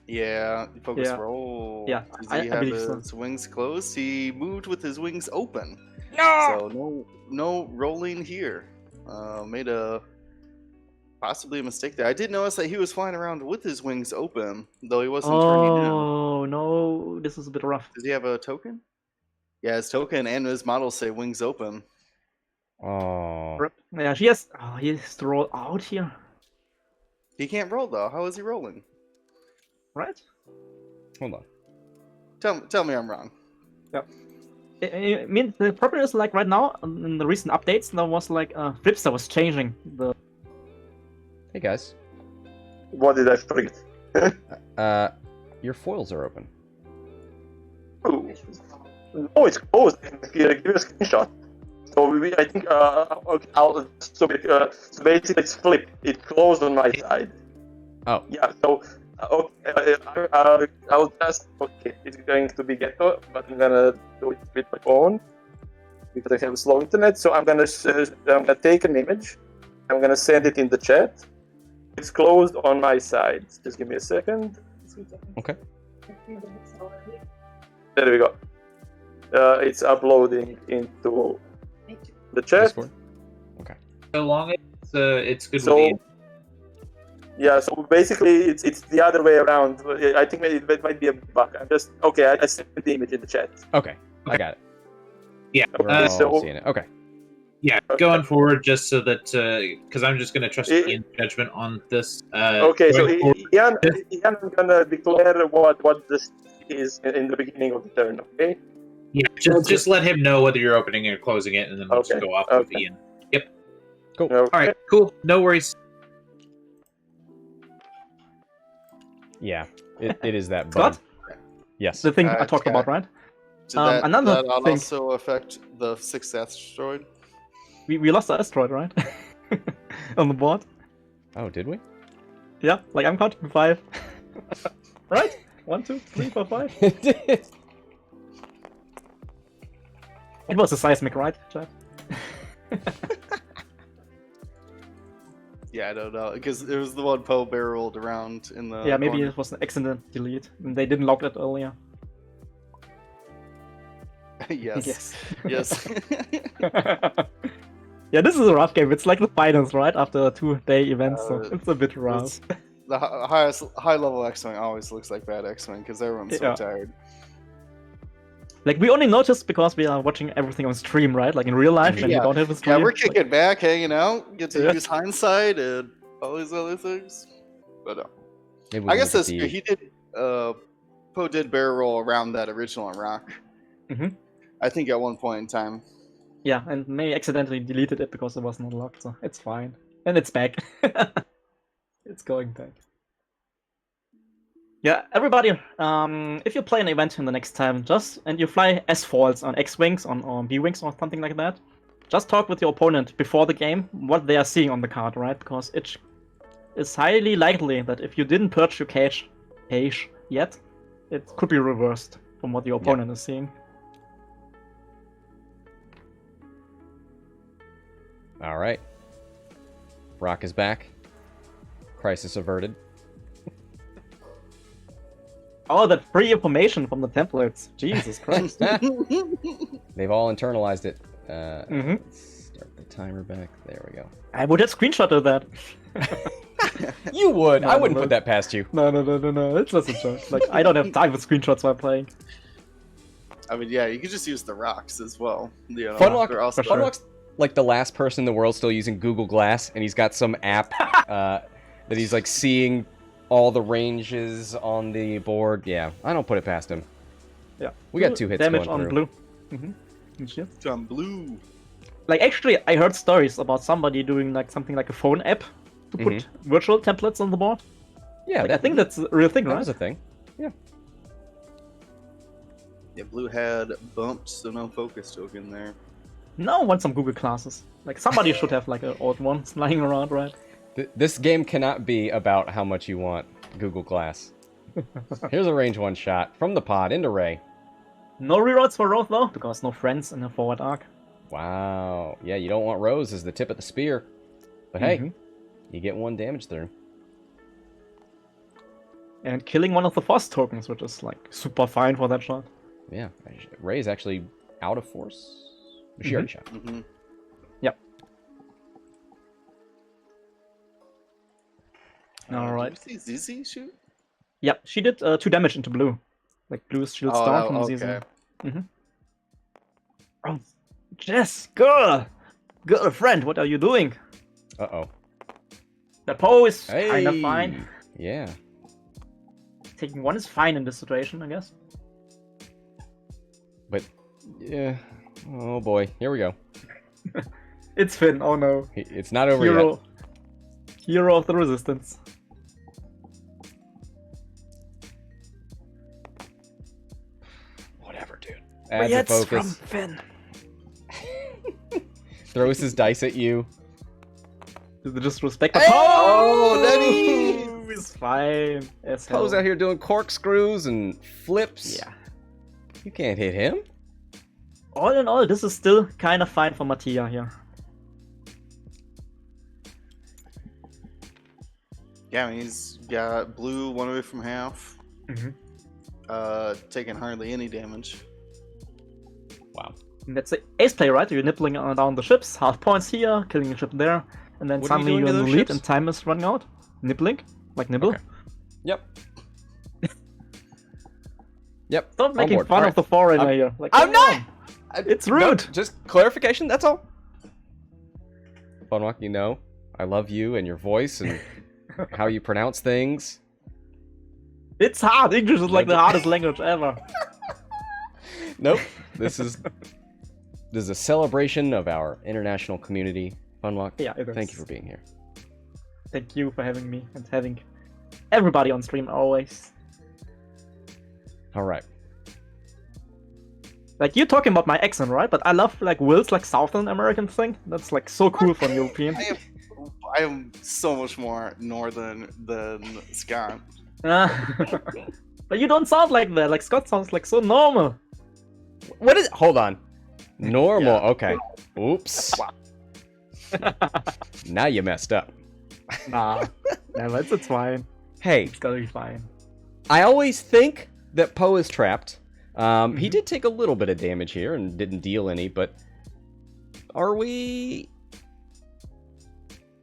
Yeah, focus Yeah. roll. Yeah, Does I he have believe so. his wings closed? He moved with his wings open. No! So no rolling here. Made a possibly a mistake there. I did notice that he was flying around with his wings open, though he wasn't turning in. Oh no, this is a bit rough. Does he have a token? Yeah, his token and his model say wings open. Oh. Yeah, he has to roll out here, He can't roll though. How is he rolling? right? Hold on. Tell me I'm wrong. I mean, the problem is like right now in the recent updates there was like Flipster was changing the. Hey guys. What did I forget? Your foils are open. Oh, it's closed. Give you a screenshot. So I think so basically it's flipped. It closed on my side. Oh. Yeah. So I'll just it's going to be ghetto, but I'm gonna do it with my phone because I have slow internet. So I'm gonna take an image. I'm gonna send it in the chat. It's closed on my side. Just give me a second. Okay. There we go. It's uploading into the chat. Discord? So long it's good So, with the yeah, so basically it's the other way around. I think it might be a bug. I sent the image in the chat. Okay. I got it. Yeah. We're all so- seeing it. Okay. Yeah, going forward, just so that because I'm just going to trust Ian's judgment on this. Okay, so going forward- Ian, I'm gonna declare what this is in the beginning of the turn. Okay. yeah, just let him know whether you're opening or closing it, and then we'll just Okay, go off with okay. Ian. Yep. Okay. All right. Cool. No worries. Yeah. It is that Scott? bug. Yes. The thing I Okay. talked about, right? Did that another thing- also affect the 6th asteroid? We lost the asteroid, right? On the board. Oh, did we? Yeah, like I'm counting 5. Right? 1, 2, 3, 4, 5. It It was a seismic, right, chat? Yeah, I don't know because it was the one Poe barreled around in the. Yeah, maybe corner. it was an accident delete. And they didn't log it earlier. Yes. Yes. Yeah, this is a rough game. It's like the finals, right? After a 2-day event, so it's a bit rough. The high level X-wing always looks like bad X-wing because everyone's so Yeah. tired. Like, we only noticed because we are watching everything on stream, right? Like in real life, and you Yeah. don't have a stream. Yeah, we're like- kicking back, hanging out, get to Yeah. use hindsight and all these other things. But Maybe we I can guess look at that's he did. Poe did barrel roll around that original rock. Mhm. I think at one point in time. Yeah, and May accidentally deleted it because it was not locked, so it's fine. And it's back. It's going back. Yeah, everybody, if you play an event in the next time, and you fly S-Falls on X-Wings or B-Wings or something like that, just talk with your opponent before the game what they are seeing on the card, right? Because it is highly likely that if you didn't purge your cache yet, it could be reversed from what your opponent is seeing. All right. Rock is back. Crisis averted. Oh, that free information from the templates. Jesus Christ. They've all internalized it. Mhm. Let's start the timer back. There we go. I would have screenshotted that. You would. No, I wouldn't no. put that past you. No. It's just a joke. Like, I don't have time for screenshots while playing. I mean, yeah, you could just use the rocks as well. You know, Funlock, they're also- Funlock's like the last person in the world still using Google Glass, and he's got some app that he's like seeing all the ranges on the board. Yeah, I don't put it past him. Yeah. We got 2 hits damage going on through. blue. John Blue. Like, actually, I heard stories about somebody doing like something like a phone app to put virtual templates on the board. Yeah, Like, I think that's a real thing, that right? was a thing. Yeah, Blue had bumped, so no focus token there. No one wants some Google classes. Like, somebody should have like an old one lying around, right? This game cannot be about how much you want Google Glass. Here's a range 1 shot from the pod into Ray. No reroutes for Roth though, because no friends in the forward arc. Wow. Yeah, you don't want Rose as the tip of the spear. But hey, Mhm. you get 1 damage through. And killing one of the Force tokens, which is like super fine for that shot. Yeah, Ray's actually out of force. She already shot. Mm-hmm. Yep. Alright. Did you see Zizi shoot? Yep, she did 2 damage into blue. Like, blue's shields down from Zizi. okay. Oh, Jess, girl! Girlfriend, what are you doing? Uh-oh. The Poe is Hey! kinda fine. Yeah. Taking 1 is fine in this situation, I guess. But, yeah. Oh boy, here we go. It's Finn, oh no. It's not over yet. Hero of the Resistance. Whatever, dude. But Adds yeah, a it's from focus. Finn. Throws his dice at you. Is it disrespect? Hey! Oh, Daddy! He's fine. As hell. Poe's out here doing corkscrews and flips. Yeah. You can't hit him. All in all, this is still kind of fine for Matija here. Yeah, I mean, he's got Blue 1 away from half. Taking hardly any damage. Wow. And that's the ace play, right? You're nippling down the ships, half points here, killing a ship there, and then What are you suddenly doing you're to in the those lead ships? and time is running out. Nibbling? Like nibble? Okay. Yep. Yep. Stop On making board. fun All of the foreigner here. Like, I'm come not! on. It's rude. No, just clarification, that's all. Funwalk, you know, I love you and your voice and how you pronounce things. It's hard. English is like the hardest language ever. Nope. This is a celebration of our international community. Funwalk, Yeah, it is. thank you for being here. Thank you for having me and having everybody on stream always. All right. Like, you're talking about my accent, right? But I love, like, Will's, like, Southern American thing. That's, like, so cool for an European. I am so much more northern than Scott. But you don't sound like that. Like, Scott sounds, like, so normal. What is? Hold on. Normal. Yeah. Okay. Oops. Now you messed up. Nah, never. It's fine. Hey, It's gonna be fine. I always think that Poe is trapped. He did take a little bit of damage here and didn't deal any, but are we...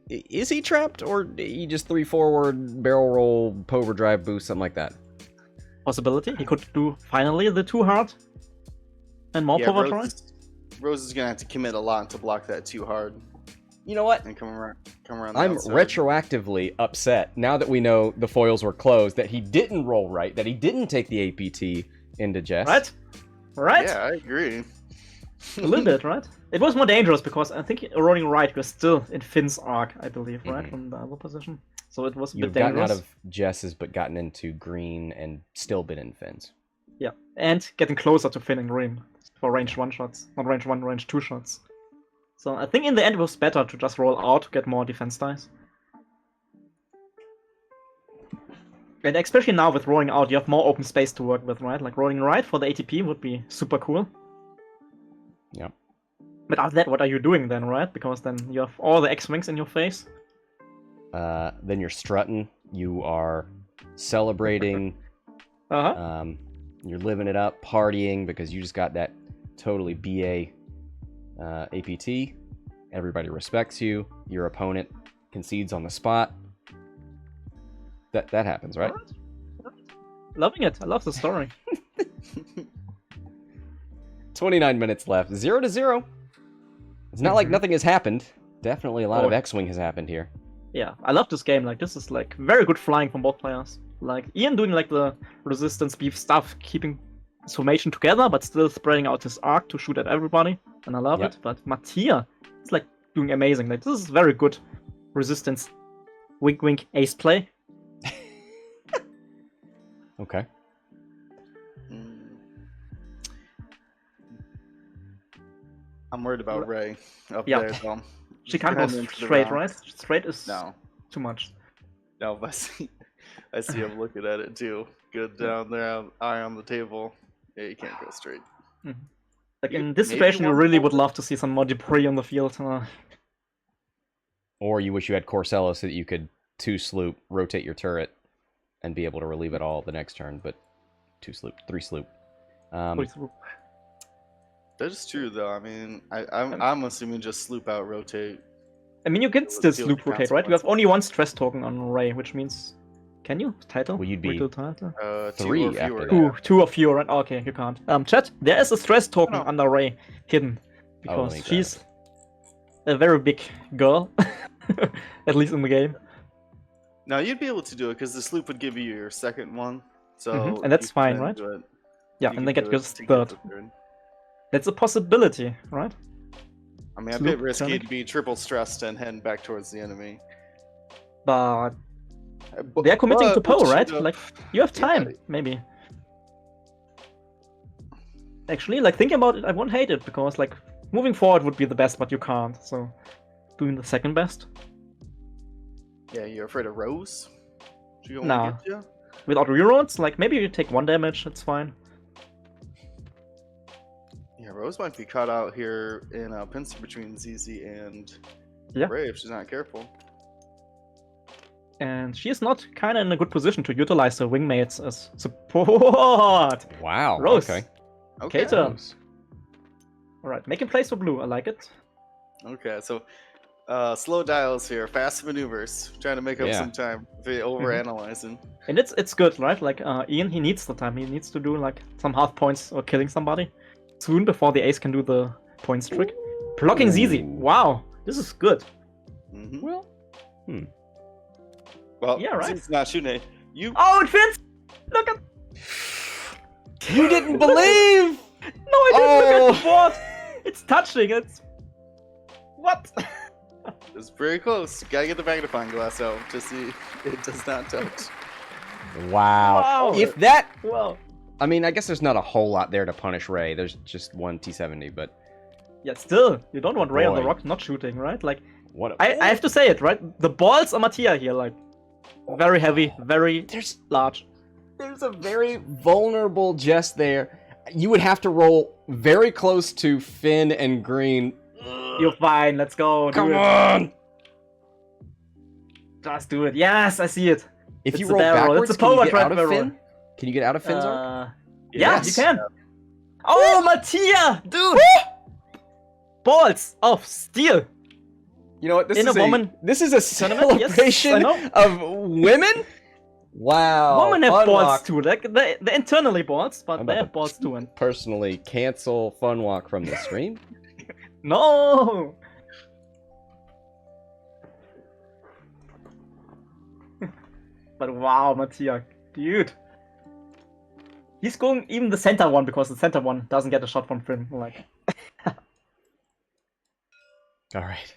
Is he trapped, or he just 3 forward, barrel roll, Poe overdrive boost, something like that? Possibility. He could do finally the 2 hard and more power try. Rose is gonna have to commit a lot to block that too hard You know what? and come around. The I'm outside. retroactively upset, now that we know the foils were closed, that he didn't roll right, that he didn't take the APT into Jess. Right? Right? Yeah, I agree. A little bit, right? It was more dangerous because I think rolling right was still in Finn's arc, I believe, right? From the other position. So it was a You've bit dangerous. gotten out of Jess's, but gotten into green and still been in Finn's. Yeah, and getting closer to Finn and green for range 1 shots. Not range 1, range 2 shots. So I think in the end it was better to just roll out to get more defense dice. And especially now with rolling out, you have more open space to work with, right? Like rolling right for the ATP would be super cool. Yep. But after that, what are you doing then, right? Because then you have all the X-Wings in your face. Then you're strutting, you are celebrating, you're living it up, partying, because you just got that totally BA APT. Everybody respects you. Your opponent concedes on the spot. That happens, right? Loving it. I love the story. 29 minutes left. 0-0. It's not like nothing has happened. Definitely a lot of X-Wing has happened here. Yeah, I love this game. Like, this is like very good flying from both players. Like, Ian doing like the resistance beef stuff, keeping his formation together, but still spreading out his arc to shoot at everybody. And I love it. But Matija is like doing amazing. Like, this is very good resistance. Wink, wink, ace play. Okay. I'm worried about Ray up Yeah. there, though. She can't go Heading into the straight, round. right? Straight is No, too much. no, but I see him looking at it too. Good down there, eye on the table. Yeah, you can't go straight. Like, in this Maybe situation, you one really would forward. love to see some more debris on the field. Or you wish you had Corsello so that you could 2 sloop, rotate your turret, and be able to relieve it all the next turn, but 2 sloop, 3 sloop. That is true, though. I mean, I'm assuming just sloop out, rotate. I mean, you can Let's still deal sloop with the rotate, right? You have consequences. only 1 stress token on Ray, which means... Can you? Title? Well, you'd be- Retail title? 3 2 or after fewer. that. Two of you, right? Oh, okay, you can't. Chat, there is a stress token No. under Ray hidden. Oh, let Because me grab she's a very big girl. At least in the game. Now you'd be able to do it because the sloop would give you your second one. So And that's you can fine, then right? do it. Yeah, You and can then get do your it to third. the third. That's a possibility, right? I mean, a Sloop, bit risky Tony? to be triple stressed and heading back towards the enemy. But they're committing to But Poe, we'll right? shoot up. Like, you have Yeah. time, maybe. Actually, like, thinking about it, I won't hate it, because, like, moving forward would be the best, but you can't, so... Doing the second best? Yeah, you're afraid of Rose? She gonna Nah. get you? Without reroads, like, maybe you take 1 damage, it's fine. Yeah, Rose might be caught out here in a pincer between Zizi and Yeah. Ray if she's not careful. And she is not kind of in a good position to utilize her wingmates as support! Wow. Rose. Okay. Okay. Kater. Alright, making plays for blue, I like it. Okay, so slow dials here, fast maneuvers, trying to make up Yeah. some time. Over analyzing. And it's good, right? Like, Ian, he needs the time. He needs to do, like, some half points or killing somebody soon before the ace can do the points trick. Blocking Zizi. Wow, this is good. Mm-hmm. Well, Well, Yeah, right. Zizi's not shooting it. You Oh, it fits! Look at... you didn't believe! No, I didn't look Oh. at the board! It's touching, it's... What? It's very close. Gotta get the magnifying glass out to see it does not touch. Wow. Wow. If that... Wow. I mean, I guess there's not a whole lot there to punish Ray. There's just 1 T70, but... Yeah, still, you don't want Ray on the Boy. rock not shooting, right? Like, What a... I have to say it, right? The balls are Matija here, like, very heavy, very There's large. a very vulnerable Jess there. You would have to roll very close to Finn and Green. You're fine, let's go. do Come it. on! Just do it. Yes, I see it. If It's you a roll barrel, backwards, it's a can you power get trap out of barrel. Finn? Can you get out of Finn's arc? Yeah, Yes. you can. Oh, Matija, dude! Balls of steel. You know what? This In is a woman This is a tournament? Yes, celebration I know. of women. Wow. Women have fun balls walk. too. Like they're internally balls, but I'm they about have to- balls too. And Personally, cancel fun walk from the stream. no. But wow, Matija, dude. He's going even the center one because the center one doesn't get a shot from Finn. Like, All right.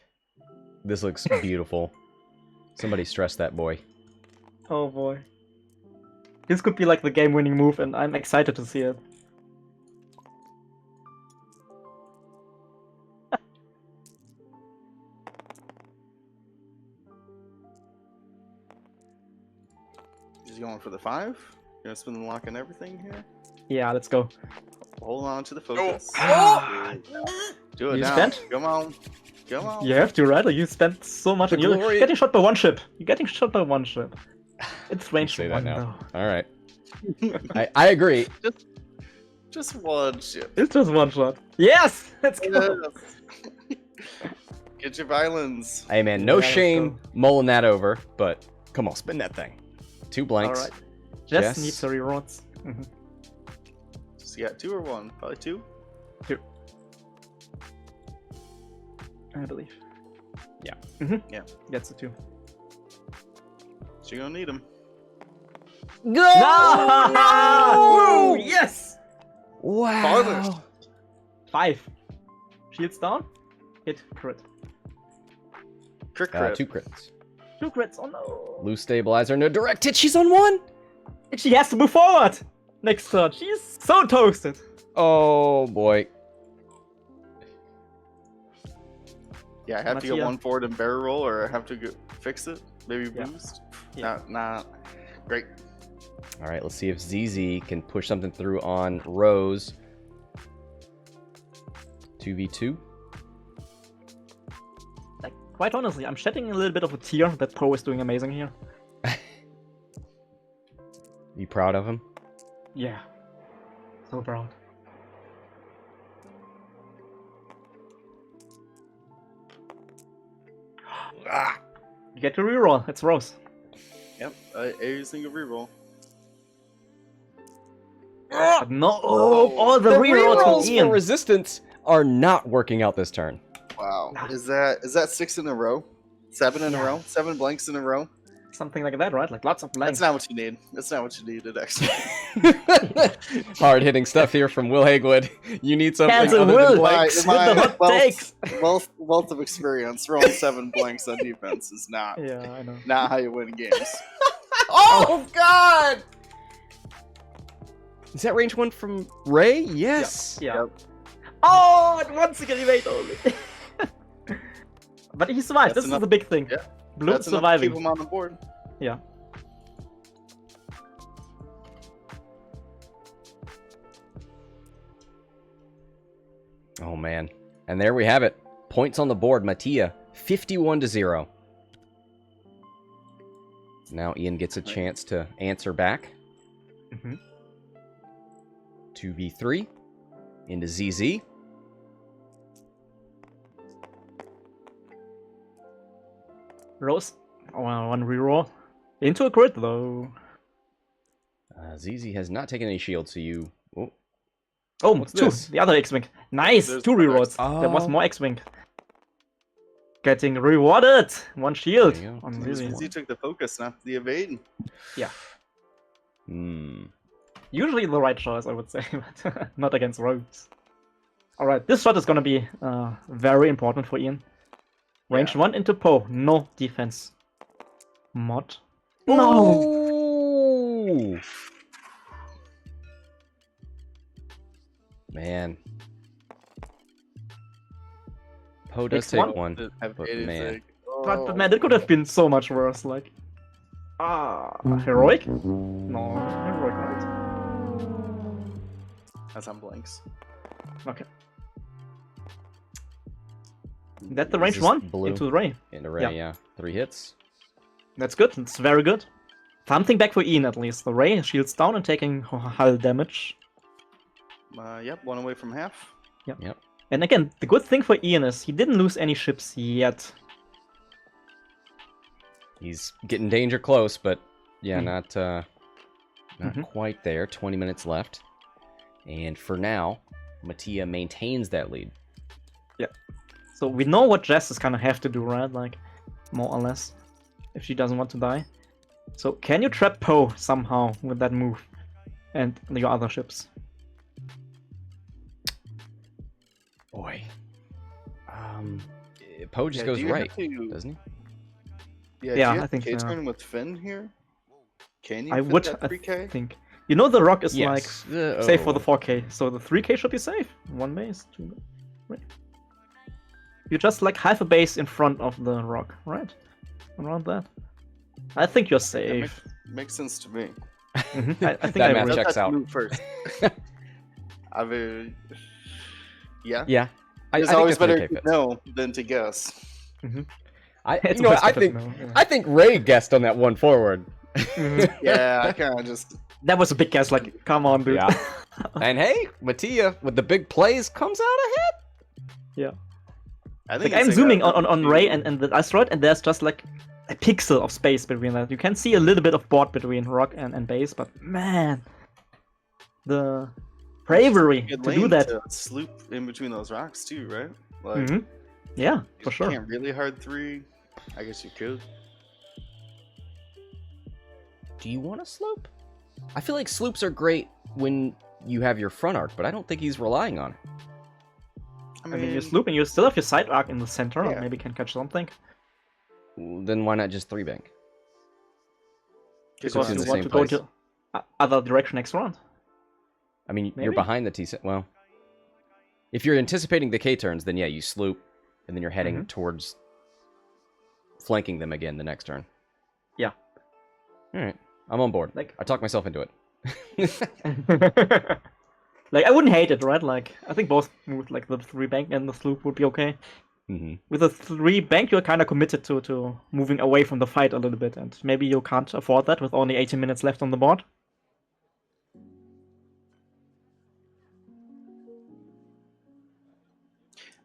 This looks beautiful. Somebody stress that boy. oh boy. This could be like the game-winning move, and I'm excited to see it. He's going for the 5. Gonna spin the lock and everything here. Yeah, let's go. Hold on to the focus. Oh. Do it You now. spent? Come on. Come on. You have to, right? You spent so much, The and you're glory- getting shot by one ship. You're getting shot by one ship. It's You range say one, that now. though. All right. I agree. Just one ship. It's just one shot. Yes! Let's go! Yes. Get your violins. Hey man, no Yeah, let's shame mulling that over, but come on, spin that thing. 2 blanks. Alright. Just Jess. needs to reroll. So you got 2 or 1? Probably 2. I believe. Yeah. Yeah. Gets a 2. So you're gonna need them. No! Woo! Yes! Wow. 5. Shields down. Hit crit. Crit crit. 2 crits. 2 crits. Oh no! Loose stabilizer, no direct hit. She's on 1. And she has to move forward! Next turn. She's so toasted. Oh boy. Yeah, I have to go Matija. 1 forward and barrel roll, or I have to go fix it. Maybe Yeah. boost. Yeah. Not great. All right, let's see if Zizi can push something through on Rose. 2v2. Like, quite honestly, I'm shedding a little bit of a tear that Poe is doing amazing here. You proud of him? Yeah. So proud. You get to reroll. It's Rose. Yep. Every single reroll. But no, all the, The rerolls rerolls with for Ian. resistance are not working out this turn. Wow. Nah. Is that 6 in a row? 7 in a row? 7 blanks in a row? Something like that, right? Like lots of blanks. That's not what you need. That's not what you needed, actually. Hard hitting stuff here from Will Hagwood. You need something Cancel other Will. than blanks. Am I- With the hot wealth- takes. wealth of experience. Rolling 7 blanks on defense is not Yeah, I know. not how you win games. Oh God! Is that range 1 from Ray? Yes. Yeah. Yep. Oh, and once again he made only. But he survived. That's This enough. is the big thing. Yeah. Blue That's enough to surviving. keep him on the board. Yeah. Oh man. And there we have it. Points on the board. Matija, 51-0. Now Ian gets a chance to answer back. Mhm. 2v3 into ZZ. Rose. Oh, one reroll. Into a crit though. ZZ has not taken any shield, so you... Oh, Oh, What's 2. this? The other X-Wing. Nice! There's 2 another rerolls. X-Wing. There was Oh. more X-Wing. Getting rewarded! 1 shield. There you go. On really. He took the focus, not the evade. Yeah. Hmm. Usually the right choice, I would say, but not against Rose. Alright, this shot is gonna be very important for Ian. Range 1 into Poe. No defense. Mod. No! Oh! Man. Poe does Next take one. one. Didn't have but anything. man. But Oh. man, it could have been so much worse, like... heroic? No, heroic, right? That's on blanks. Okay. That's the Is range this 1 blue? into the Ray. Into Ray, Yeah. yeah. 3 hits. That's good. It's very good. Something back for Ian at least. The Ray shields down and taking hull damage. Yep, one away from half. Yep. And again, the good thing for Ian is he didn't lose any ships yet. He's getting danger close, but yeah, Mm. not quite there. 20 minutes left. And for now, Matija maintains that lead. So we know what Jess is gonna have to do, right? Like, more or less, if she doesn't want to die. So can you trap Poe somehow with that move and your other ships? Boy. Poe just Yeah, goes do you have right, to- doesn't he? Yeah, Yeah, do you I have think so. K-turn with Finn here? Can you I fit would that 3K? think. You know the rock is Yes. like safe for the 4K, so the 3K should be safe. 1 base, 2 right. You're just like half a base in front of the rock, right? Around that. I think you're That safe. makes sense to me. I think That I math agree. checks out. Move first. Yeah. Yeah. I It's think always that's better okay to fits. know than to guess. It's You know what, best I if think it's no, yeah. I think Ray guessed on that one forward. Mhm. Yeah, I kind of just. That was a big guess, like, come on, dude. Yeah. And hey, Matija with the big plays comes out ahead. I Like, think I'm it's zooming like on Ray and the asteroid, and there's just like a pixel of space between that. You can see a little bit of board between rock and base, but man, the bravery good to do lane that. to sloop in between those rocks too, right? Like, Mhm. Yeah, for you sure. can't really hard 3. I guess you could. Do you want to sloop? I feel like sloops are great when you have your front arc, but I don't think he's relying on it. I mean, you're slooping, you still have your side arc in the center, or Yeah. maybe can catch something. Then why not just 3-bank? Because Because Because in you the want same to go place. to other direction next round. I mean, you're Maybe? behind the T-set. Well, if you're anticipating the K-turns, then yeah, you sloop, and then you're heading Mhm. towards flanking them again the next turn. Yeah. Alright, I'm on board. Like- I talked myself into it. Like, I wouldn't hate it, right? Like, I think both with like the 3-bank and the sloop would be okay. hmm With a 3-bank, you're kind of committed to moving away from the fight a little bit, and maybe you can't afford that with only 80 minutes left on the board.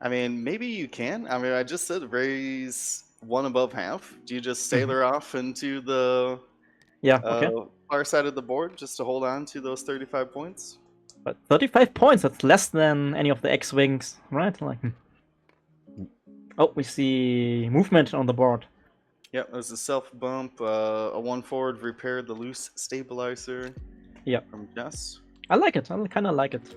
I mean, maybe you can. I mean, I just said raise 1 above half. Do you just sailor off into the Yeah, okay. far side of the board just to hold on to those 35 points? But 35 points, that's less than any of the X-Wings, right? Like, oh, we see movement on the board. Yep, there's a self bump, a 1 forward repair the loose stabilizer. Yep. From Jess. I like it. I kind of like it.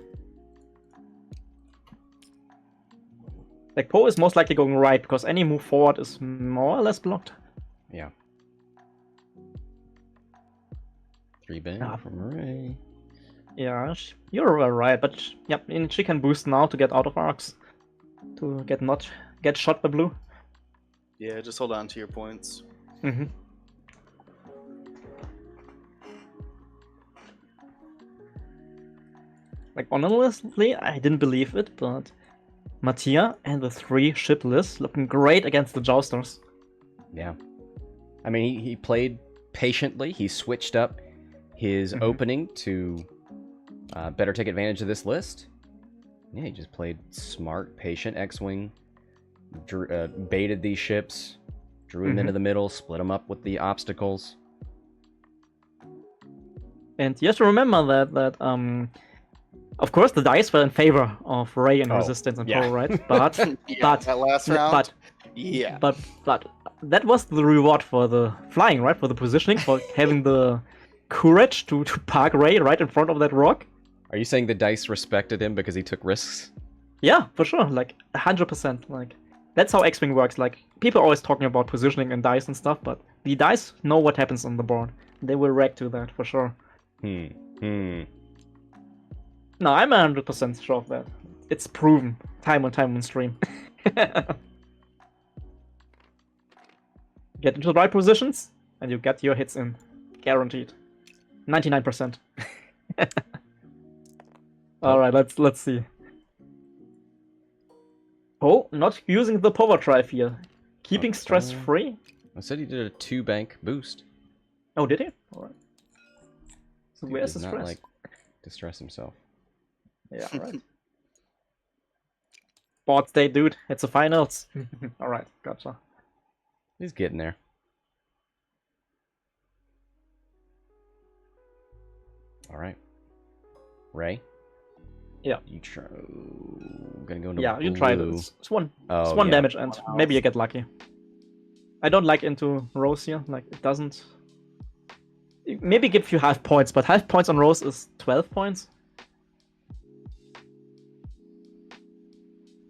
Like, Poe is most likely going right, because any move forward is more or less blocked. Yeah. 3-bank Ah. from Ray. Yeah, you're right, but yeah, and she can boost now to get out of arcs. To not get shot by blue. Yeah, just hold on to your points. Mm-hmm. Like, honestly, I didn't believe it, but Matija and the 3-ship list looking great against the Jousters. Yeah. I mean, he played patiently. He switched up his Mhm. opening to better take advantage of this list. Yeah, he just played smart, patient X-Wing. Baited these ships. Drew them into the middle. Split them up with the obstacles. And you have to remember that of course the dice were in favor of Ray and Oh, Resistance and yeah. Poe, right? But Yeah, but that last round. but yeah. but that was the reward for the flying, right? For the positioning, for having the courage to park Ray right in front of that rock. Are you saying the dice respected him because he took risks? Yeah, for sure. Like 100%. Like that's how X-Wing works. Like people are always talking about positioning and dice and stuff, but the dice know what happens on the board. They will react to that for sure. No, I'm 100% sure of that. It's proven time on stream. Get into the right positions, and you get your hits in. Guaranteed. 99%. Alright, let's see. Oh, not using the power drive here. Keeping Okay. stress free. I said he did a 2-bank boost. Oh, did he? Alright. So Dude where's does the not stress? like distress himself. Yeah, right. Board state, dude. It's the finals. Alright, gotcha. He's getting there. All right, Ray. Yeah. You try. Gonna go into Yeah, you try blue. this. It's one Oh, one yeah. damage, and maybe you get lucky. I don't like into Rose here. Like, it doesn't. It maybe give you half points, but half points on Rose is 12 points.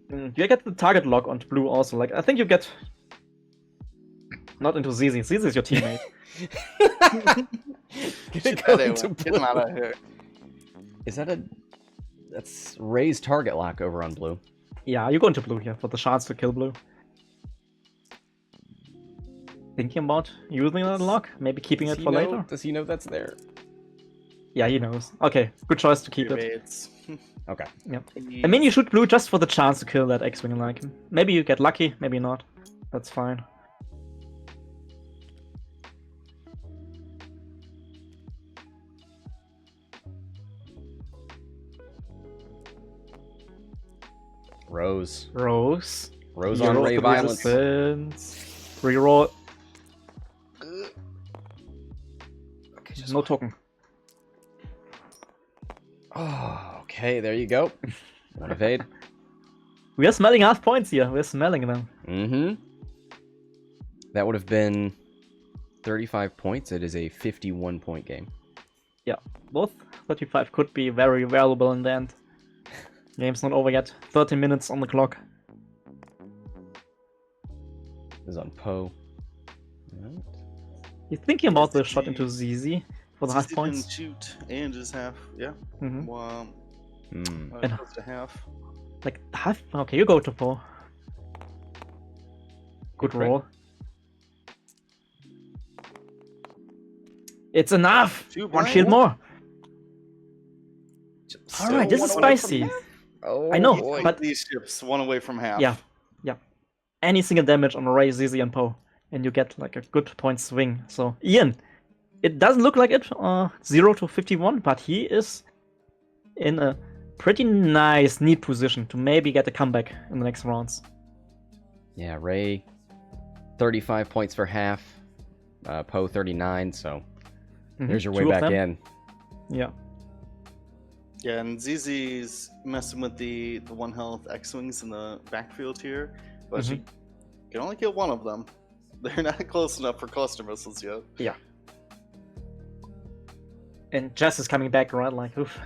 You get the target lock on blue also. Like, I think you get. Not into Zizi. Zizi is your teammate. Get him out of here. Is that a? That's Ray's target lock over on blue. Yeah, you go into blue here for the chance to kill blue. Thinking about using that lock? Maybe keeping Does it he for know- later? Does he know that's there? Yeah, he knows. Okay, good choice to keep it. Debates. Okay. I mean, you shoot blue just for the chance to kill that X-Wing like him. Maybe you get lucky, maybe not. That's fine. Rose. Rose. Rose Hero on Ray for violence. resistance. Reroll. Okay, just No token. Oh, okay. There you go. One evade. We are smelling half points here. We're smelling them. Mm-hmm. That would have been 35 points. It is a 51-point game. Yeah, both 35 could be very valuable in the end. Game's not over yet. 30 minutes on the clock. This is on Poe. Right. You're thinking about the shot into Zizi for the half Zizi points? can shoot and just half. Yeah. Mm-hmm. Well, Hmm. And- close to half. Like, half? Okay, you go to 4. Good Crit. roll. It's enough! Two One blank. shield more! Still Alright, this is one away from spicy. half. Oh, I know, boy. but- These ships one away from half. Yeah, yeah. Any single damage on Ray, Zizi, and Poe, and you get like a good point swing. So, Ian, it doesn't look like it, 0 to 51, but he is in a pretty nice, neat position to maybe get a comeback in the next rounds. Yeah, Ray, 35 points for half. Poe, 39. So there's your way Two of back them. in. Yeah. Yeah, and Zizi's messing with the 1 health X-Wings in the backfield here, but she can only kill one of them. They're not close enough for cluster missiles yet. And Jess is coming back, right? Like, oof.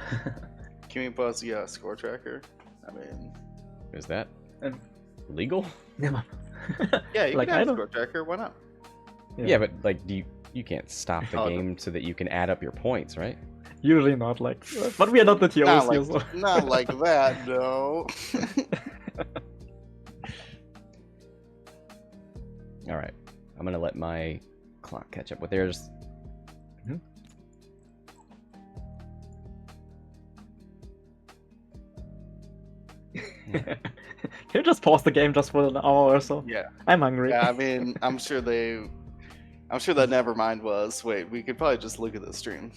Can we pause the score tracker? I mean, Is that Um, legal? Never. yeah, you Like, can I have a don't- score tracker. Why not? Yeah, but like, you can't stop the Oh, game so that you can add up your points, right? Usually not, like. But we are not the TOs Not here, like, so. not like that, no. All right, I'm gonna let my clock catch up with theirs. Can you just pause the game just for an hour or so? Yeah. I'm hungry. Yeah, I mean, I'm sure that Nevermind was. Wait, we could probably just look at the stream.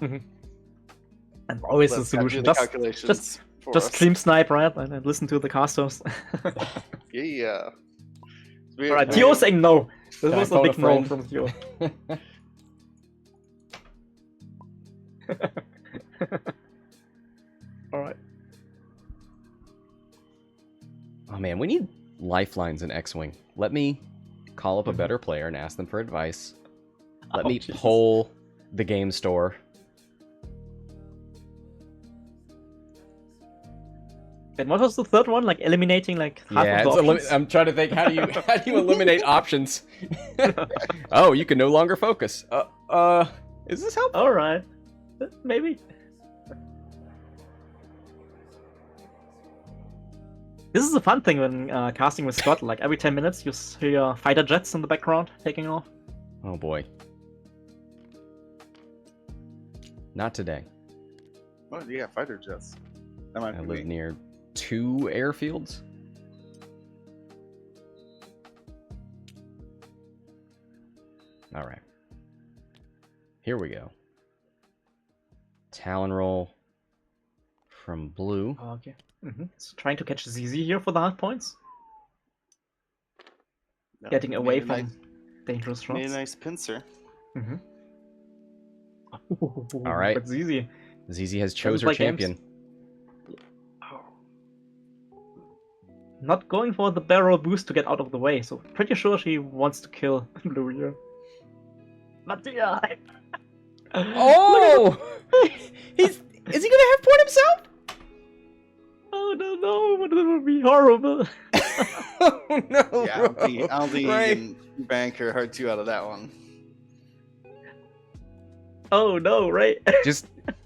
And always the Let's do solution. the Just calculations for just us. stream snipe, right? And listen to the casters. Yeah. Alright, Tio saying no. This Can I was a phone big a no friend? from Tio. Alright. Oh man, we need lifelines in X-Wing. Let me call up a better player and ask them for advice. Let Oh, me Jesus. poll the game store. And what was the third one? Like eliminating like half Yeah, of the options? I'm trying to think. How do you eliminate options? Oh, you can no longer focus. Is this helpful? Alright. Maybe. This is a fun thing when casting with Scott. Like every 10 minutes, you hear your fighter jets in the background taking off. Oh boy. Not today. Oh, yeah, fighter jets. That might I be live me. near 2 airfields. All right. Here we go. Talon roll from blue. Okay. So trying to catch Zizi here for the hard points. No, Getting away made a from dangerous Made a shots. nice pincer. All right. But Zizi. Zizi has chose her play games. champion. Not going for the barrel boost to get out of the way, so pretty sure she wants to kill Blue here. Matija! Oh! Is he gonna have point himself? Oh no, but it would be horrible. Oh no! Yeah, I don't think Right. you can bank her heart 2 out of that one. Oh no, right? Just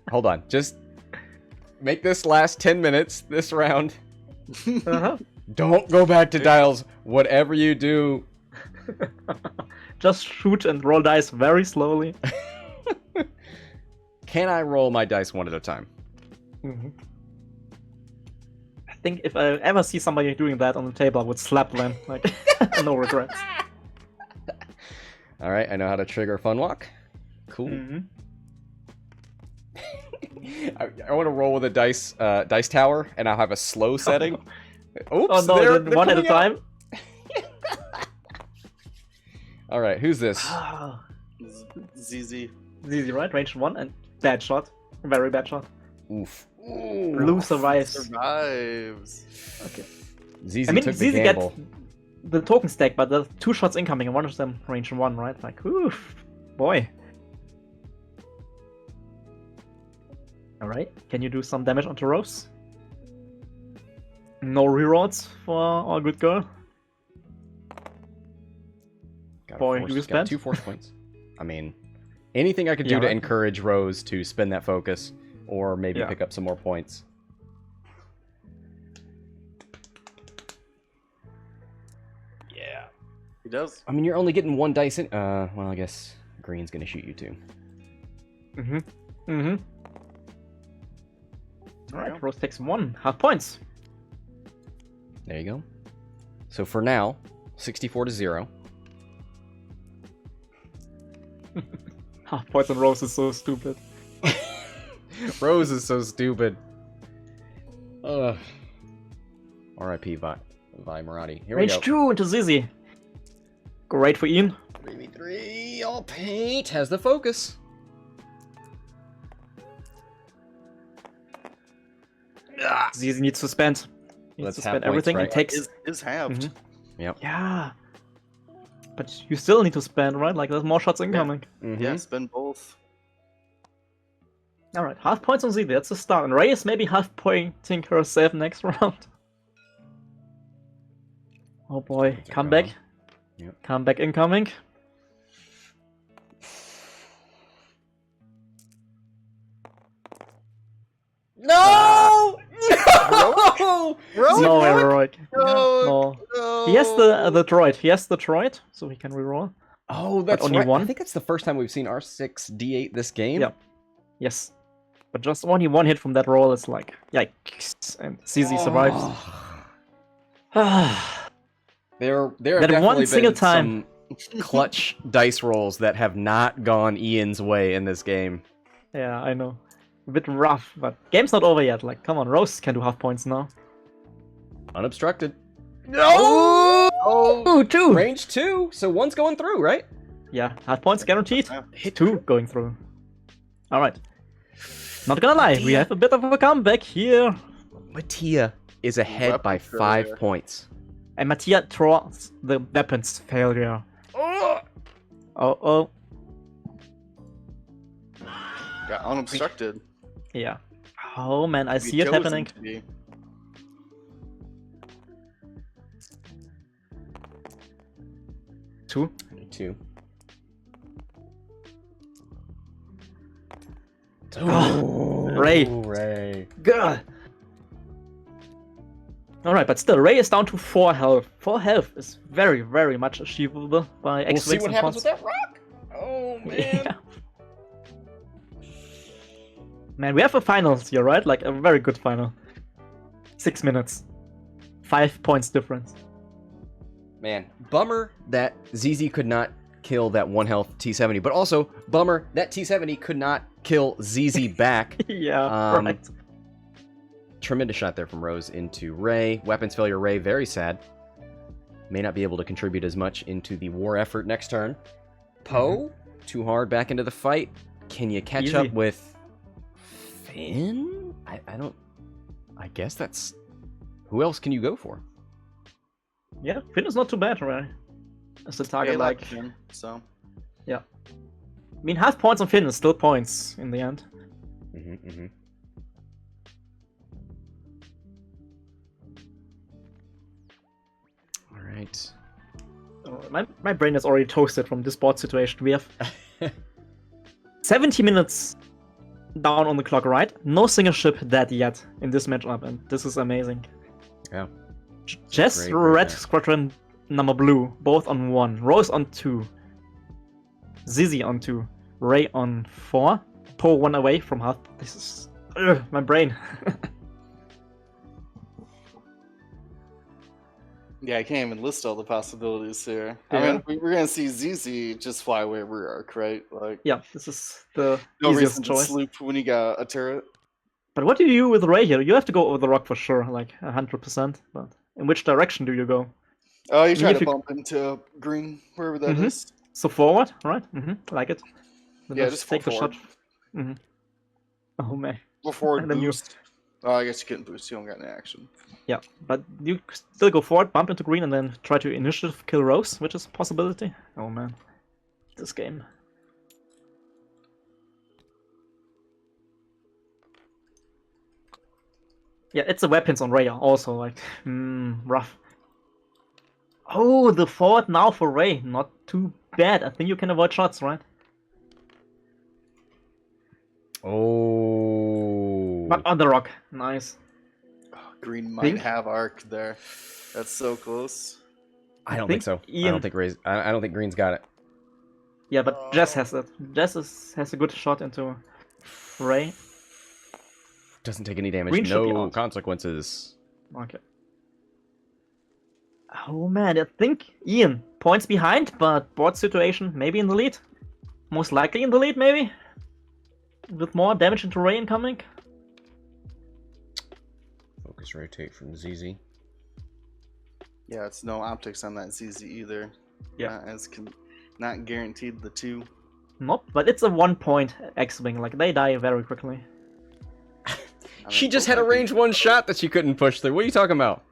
hold on. Just make this last 10 minutes. This round. Uh-huh. Don't go back to dials. Whatever you do. Just shoot and roll dice very slowly. Can I roll my dice one at a time? I think if I ever see somebody doing that on the table, I would slap them. Like, no regrets. All right. I know how to trigger fun walk. Cool. I want to roll with a dice tower, and I'll have a slow setting. Oops! Oh no, they're then one at a coming out. time. All right, who's this? ZZ. Easy, right? Range 1 and bad shot. Very bad shot. Oof. Blue survives. Survives. Okay. Zizi I mean, took the Zizi gamble. gets the token stack, but there's 2 shots incoming and one of them range 1, right? Like, oof. Boy. Alright, can you do some damage onto Rose? No rerolls for our good girl. Got a Boy, force- you got spent? 2 force points. I mean, anything I could do Yeah, to right. encourage Rose to spin that focus, or maybe Yeah. pick up some more points. Yeah. He does. I mean, you're only getting 1 dice in. Well, I guess green's gonna shoot you too. Alright, Rose takes 1. Half points. There you go. So for now, 64 to 0. Half points on Rose is so stupid. Rose is so stupid. Ugh. R.I.P. Vi Marathi. Here Range we go. 2 into Zizi. Great for Ian. 3v3, all paint has the focus. Zizi needs to spend. Needs That's to half spend points, everything right? and takes. Is halved. Yeah. But you still need to spend, right? Like, there's more shots incoming. Yeah, spend both. Alright, half points on Zizi. That's a start. And Ray is maybe half pointing herself next round. Oh boy, That's a comeback. go. Yep. Comeback incoming. No! No! No heroic. No. No. He has the droid. He has the droid, so he can reroll. Oh, that's only right. one? I think that's the first time we've seen R6D8 this game. Yep. Yes. But just only 1 hit from that roll is like, yikes. And Zizi survives. There have That definitely one been single time. some clutch dice rolls that have not gone Ian's way in this game. Yeah, I know. A bit rough, but game's not over yet. Like, come on, Rose can do half points now. Unobstructed. No! Oh, 2! Range 2, so 1's going through, right? Yeah, half points guaranteed. Yeah. Hit 2 going through. Alright. Not gonna lie, we have a bit of a comeback here. Matija is ahead by Weapon 5 failure. points. And Matija throws the weapons failure. Oh. Got unobstructed. Yeah. Oh man, I Be see it chosen happening. to be. Two. 2. Ray. Ray. God. Alright, but still, Ray is down to 4 health. 4 health is very, very much achievable by We'll see X-Wings what and happens with pods. that rock. Oh, man. Yeah. Man, we have a finals here, right? Like, a very good final. 6 minutes. 5 points difference. Man, bummer that Zizi could not kill that 1 health T70. But also, bummer, that T70 could not kill Zizi back. Yeah, correct. Tremendous shot there from Rose into Ray. Weapons failure Ray, very sad. May not be able to contribute as much into the war effort next turn. Poe, too hard back into the fight. Can you catch Easy. up with Finn? I don't... I guess that's... Who else can you go for? Yeah, Finn is not too bad, right? As the target, Yeah, like... him, so Yeah. I mean, half points on Finn is still points in the end. Alright. My brain is already toasted from this board situation. We have 70 minutes down on the clock, right? No single ship dead yet in this matchup, and this is amazing. Yeah. Jess, Great Red match. Squadron, number blue, both on 1. Rose on 2. Zizi on 2. Ray on 4. Poe 1 away from half. This is... my brain. yeah, I can't even list all the possibilities here. Yeah. I mean, we're gonna see Zizi just fly away rear arc, right? Like, Yeah, this is the no easiest reason to choice. sloop when you got a turret. But what do you do with Ray here? You have to go over the rock for sure, like 100%. But in which direction do you go? Oh, you try If to you- bump into green, wherever that is. Mhm. So forward, right? Like it. Then Yeah, just take the forward. shot. Oh man. Go forward, And then you- boost. Oh, I guess you couldn't boost. You don't got any action. Yeah, but you still go forward, bump into green, and then try to initiative kill Rose, which is a possibility. Oh man, this game. Yeah, it's the weapons on Ray also, like, rough. Oh, the forward now for Ray, not too bad. I think you can avoid shots, right? Oh. But on the rock, nice. Green might Think- have arc there. That's so close. I don't think so. I Ian- don't think Ray's... I don't think Green's got it. Yeah, but Jess has it. Has a good shot into Ray. Doesn't take any damage. Green should be No out. consequences. Okay. Oh man, I think Ian points behind, but board situation maybe in the lead. Most likely in the lead, maybe. With more damage into Ray incoming. Focus rotate from Zizi. Yeah, it's no optics on that ZZ either. Yeah. Not guaranteed the 2. Nope, but it's a 1-point X-Wing, like they die very quickly. I She mean, just had a both might be- range 1 shot that she couldn't push through. What are you talking about?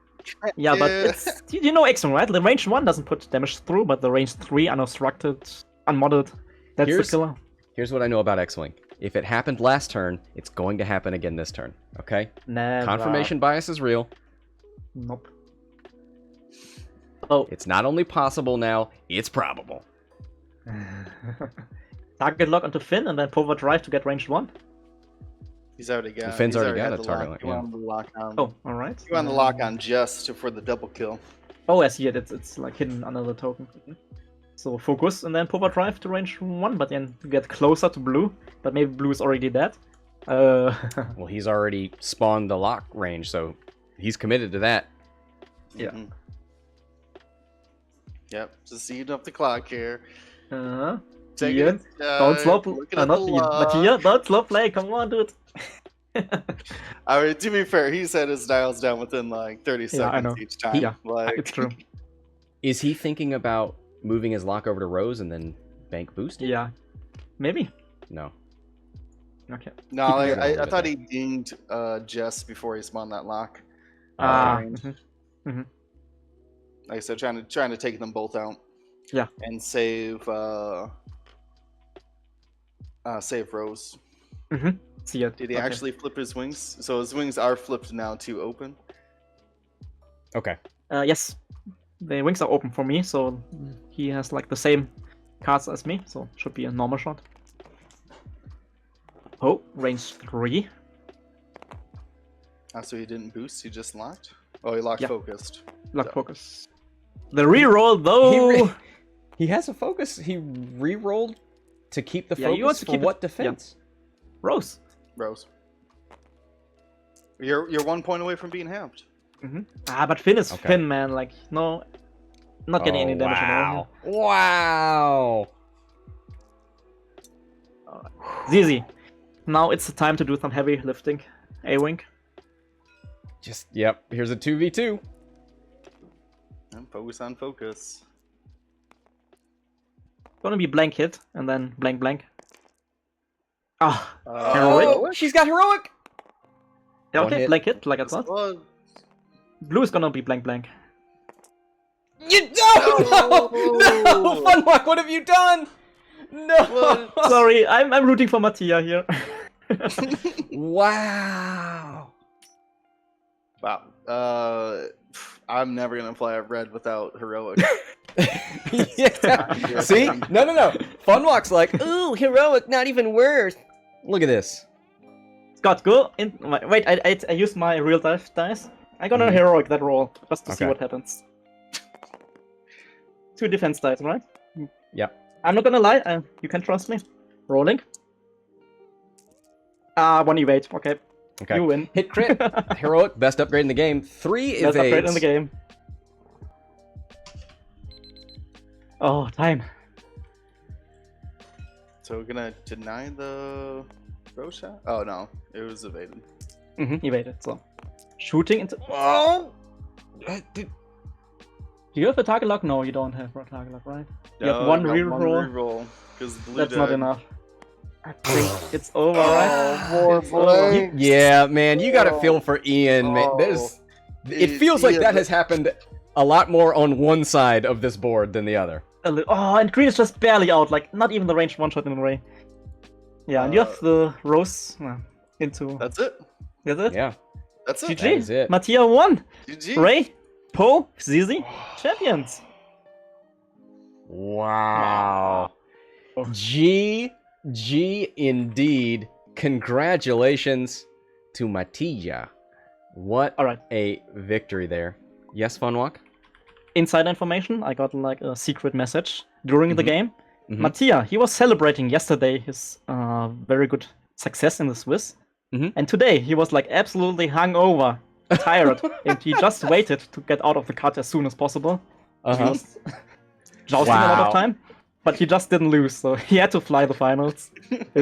Yeah, but Yeah. it's... You know X-Wing, right? The range 1 doesn't put damage through, but the range 3 unobstructed, unmodded, that's Here's- the killer. Here's what I know about X-Wing. If it happened last turn, it's going to happen again this turn. Okay? Never. Confirmation bias is real. Nope. Oh. It's not only possible now, it's probable. Target lock onto Finn and then Pava drive to get range 1. He's already got. Finn's he's already got had a the target lock. lock, You want the lock on. Oh, alright. You want the lock on just for the double kill. Oh, I see it. It's like hidden under the token. So focus and then Pava drive to range 1, but then you get closer to blue. But maybe blue is already dead. Well, he's already spawned the lock range, so he's committed to that. Yeah. Mhm. Yep. Just eating up the clock here. Take Ian, it. don't slow play. Looking at Not the Ian. lock. Matija, don't slow play. Come on, dude. I mean, to be fair, he set his dials down within like 30 Yeah, I seconds know. each time. Yeah, Like, it's true. Is he thinking about moving his lock over to Rose and then bank boost? Yeah. Maybe. No. Okay. No, Keep like, moving a I little thought bit. he dinged Jess before he spawned that lock. Mhm. Like I said, trying to take them both out. Yeah. And save Rose. See it. Did he Okay. actually flip his wings? So his wings are flipped now to open. Okay. Yes. The wings are open for me, so he has like the same cards as me, so should be a normal shot. Oh, range 3. So he didn't boost, he just locked? Oh, he locked Yeah. focused. Lock So- focus. The reroll though. He has a focus. He re-rolled to keep the Yeah, you focus want to for keep it- what yeah. defense? Rose. Rose. You're 1 point away from being halved. But Finn is Okay. Finn, man. Like no Not getting any damage at all. Wow. Zizi. Now it's the time to do some heavy lifting. A-Wing. Just, yep, here's a 2v2. And focus on focus. Gonna be blank hit, and then blank blank. Ah, Oh, she's got heroic. yeah, One okay, hit. blank hit, like I thought. Well, Blue is gonna be blank blank. You no, Funwalk, what have you done? No. Sorry, I'm rooting for Matija here. Wow. wow. I'm never gonna fly a red without heroic. Yeah. See? No. Funwalk's like, ooh, heroic, not even worth. Look at this. Scott, go in. Wait, I used my real dice. I got a heroic that roll just to see Okay. what happens. 2 defense dice, right? Yep. I'm not gonna lie. You can trust me. Rolling. 1 evade. Okay. Okay. You win. Hit crit. Heroic, best upgrade in the game. 3 Let's upgrade evades. in the game. Oh, time. So we're gonna deny the throw shot? Oh no, it was evaded. Evaded. So, shooting into. Oh! Do you have a target lock? No, you don't have a target lock, right? You have No, one got reroll. reroll, 'cause blue That's not died. enough. I think it's over, right? More It's over. blank. Yeah, man, you gotta feel for Ian. Man. There's, it feels like that has happened a lot more on one side of this board than the other. Oh, and green is just barely out, like not even the ranged one shot in the ray. Yeah, and you have the rose into. That's it. That's it. Yeah, That's it. That is it. Matija won. GG. Ray, Poe, Zizi, champions. Wow. GG indeed. Congratulations to Matija. What All right. a victory there. Yes, Funwalk? Inside information, I got like a secret message during the game. Mhm. Matija, he was celebrating yesterday his very good success in the Swiss. Mhm. And today he was like absolutely hungover, tired, and he just waited to get out of the cut as soon as possible. He Uh-huh. was jousting a lot Wow. of time, but he just didn't lose, so he had to fly the finals.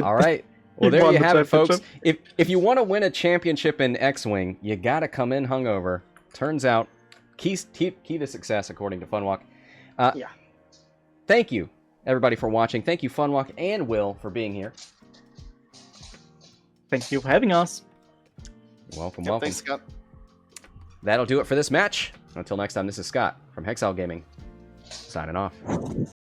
All right. Well, He there won you the have it, folks. championship. If you want to win a championship in X-Wing, you got to come in hungover. Turns out, key to success, according to Funwalk. Yeah. Thank you, everybody, for watching. Thank you, Funwalk and Will, for being here. Thank you for having us. Welcome, Yep, welcome. thanks, Scott. That'll do it for this match. Until next time, this is Scott from Hexiled Gaming, signing off.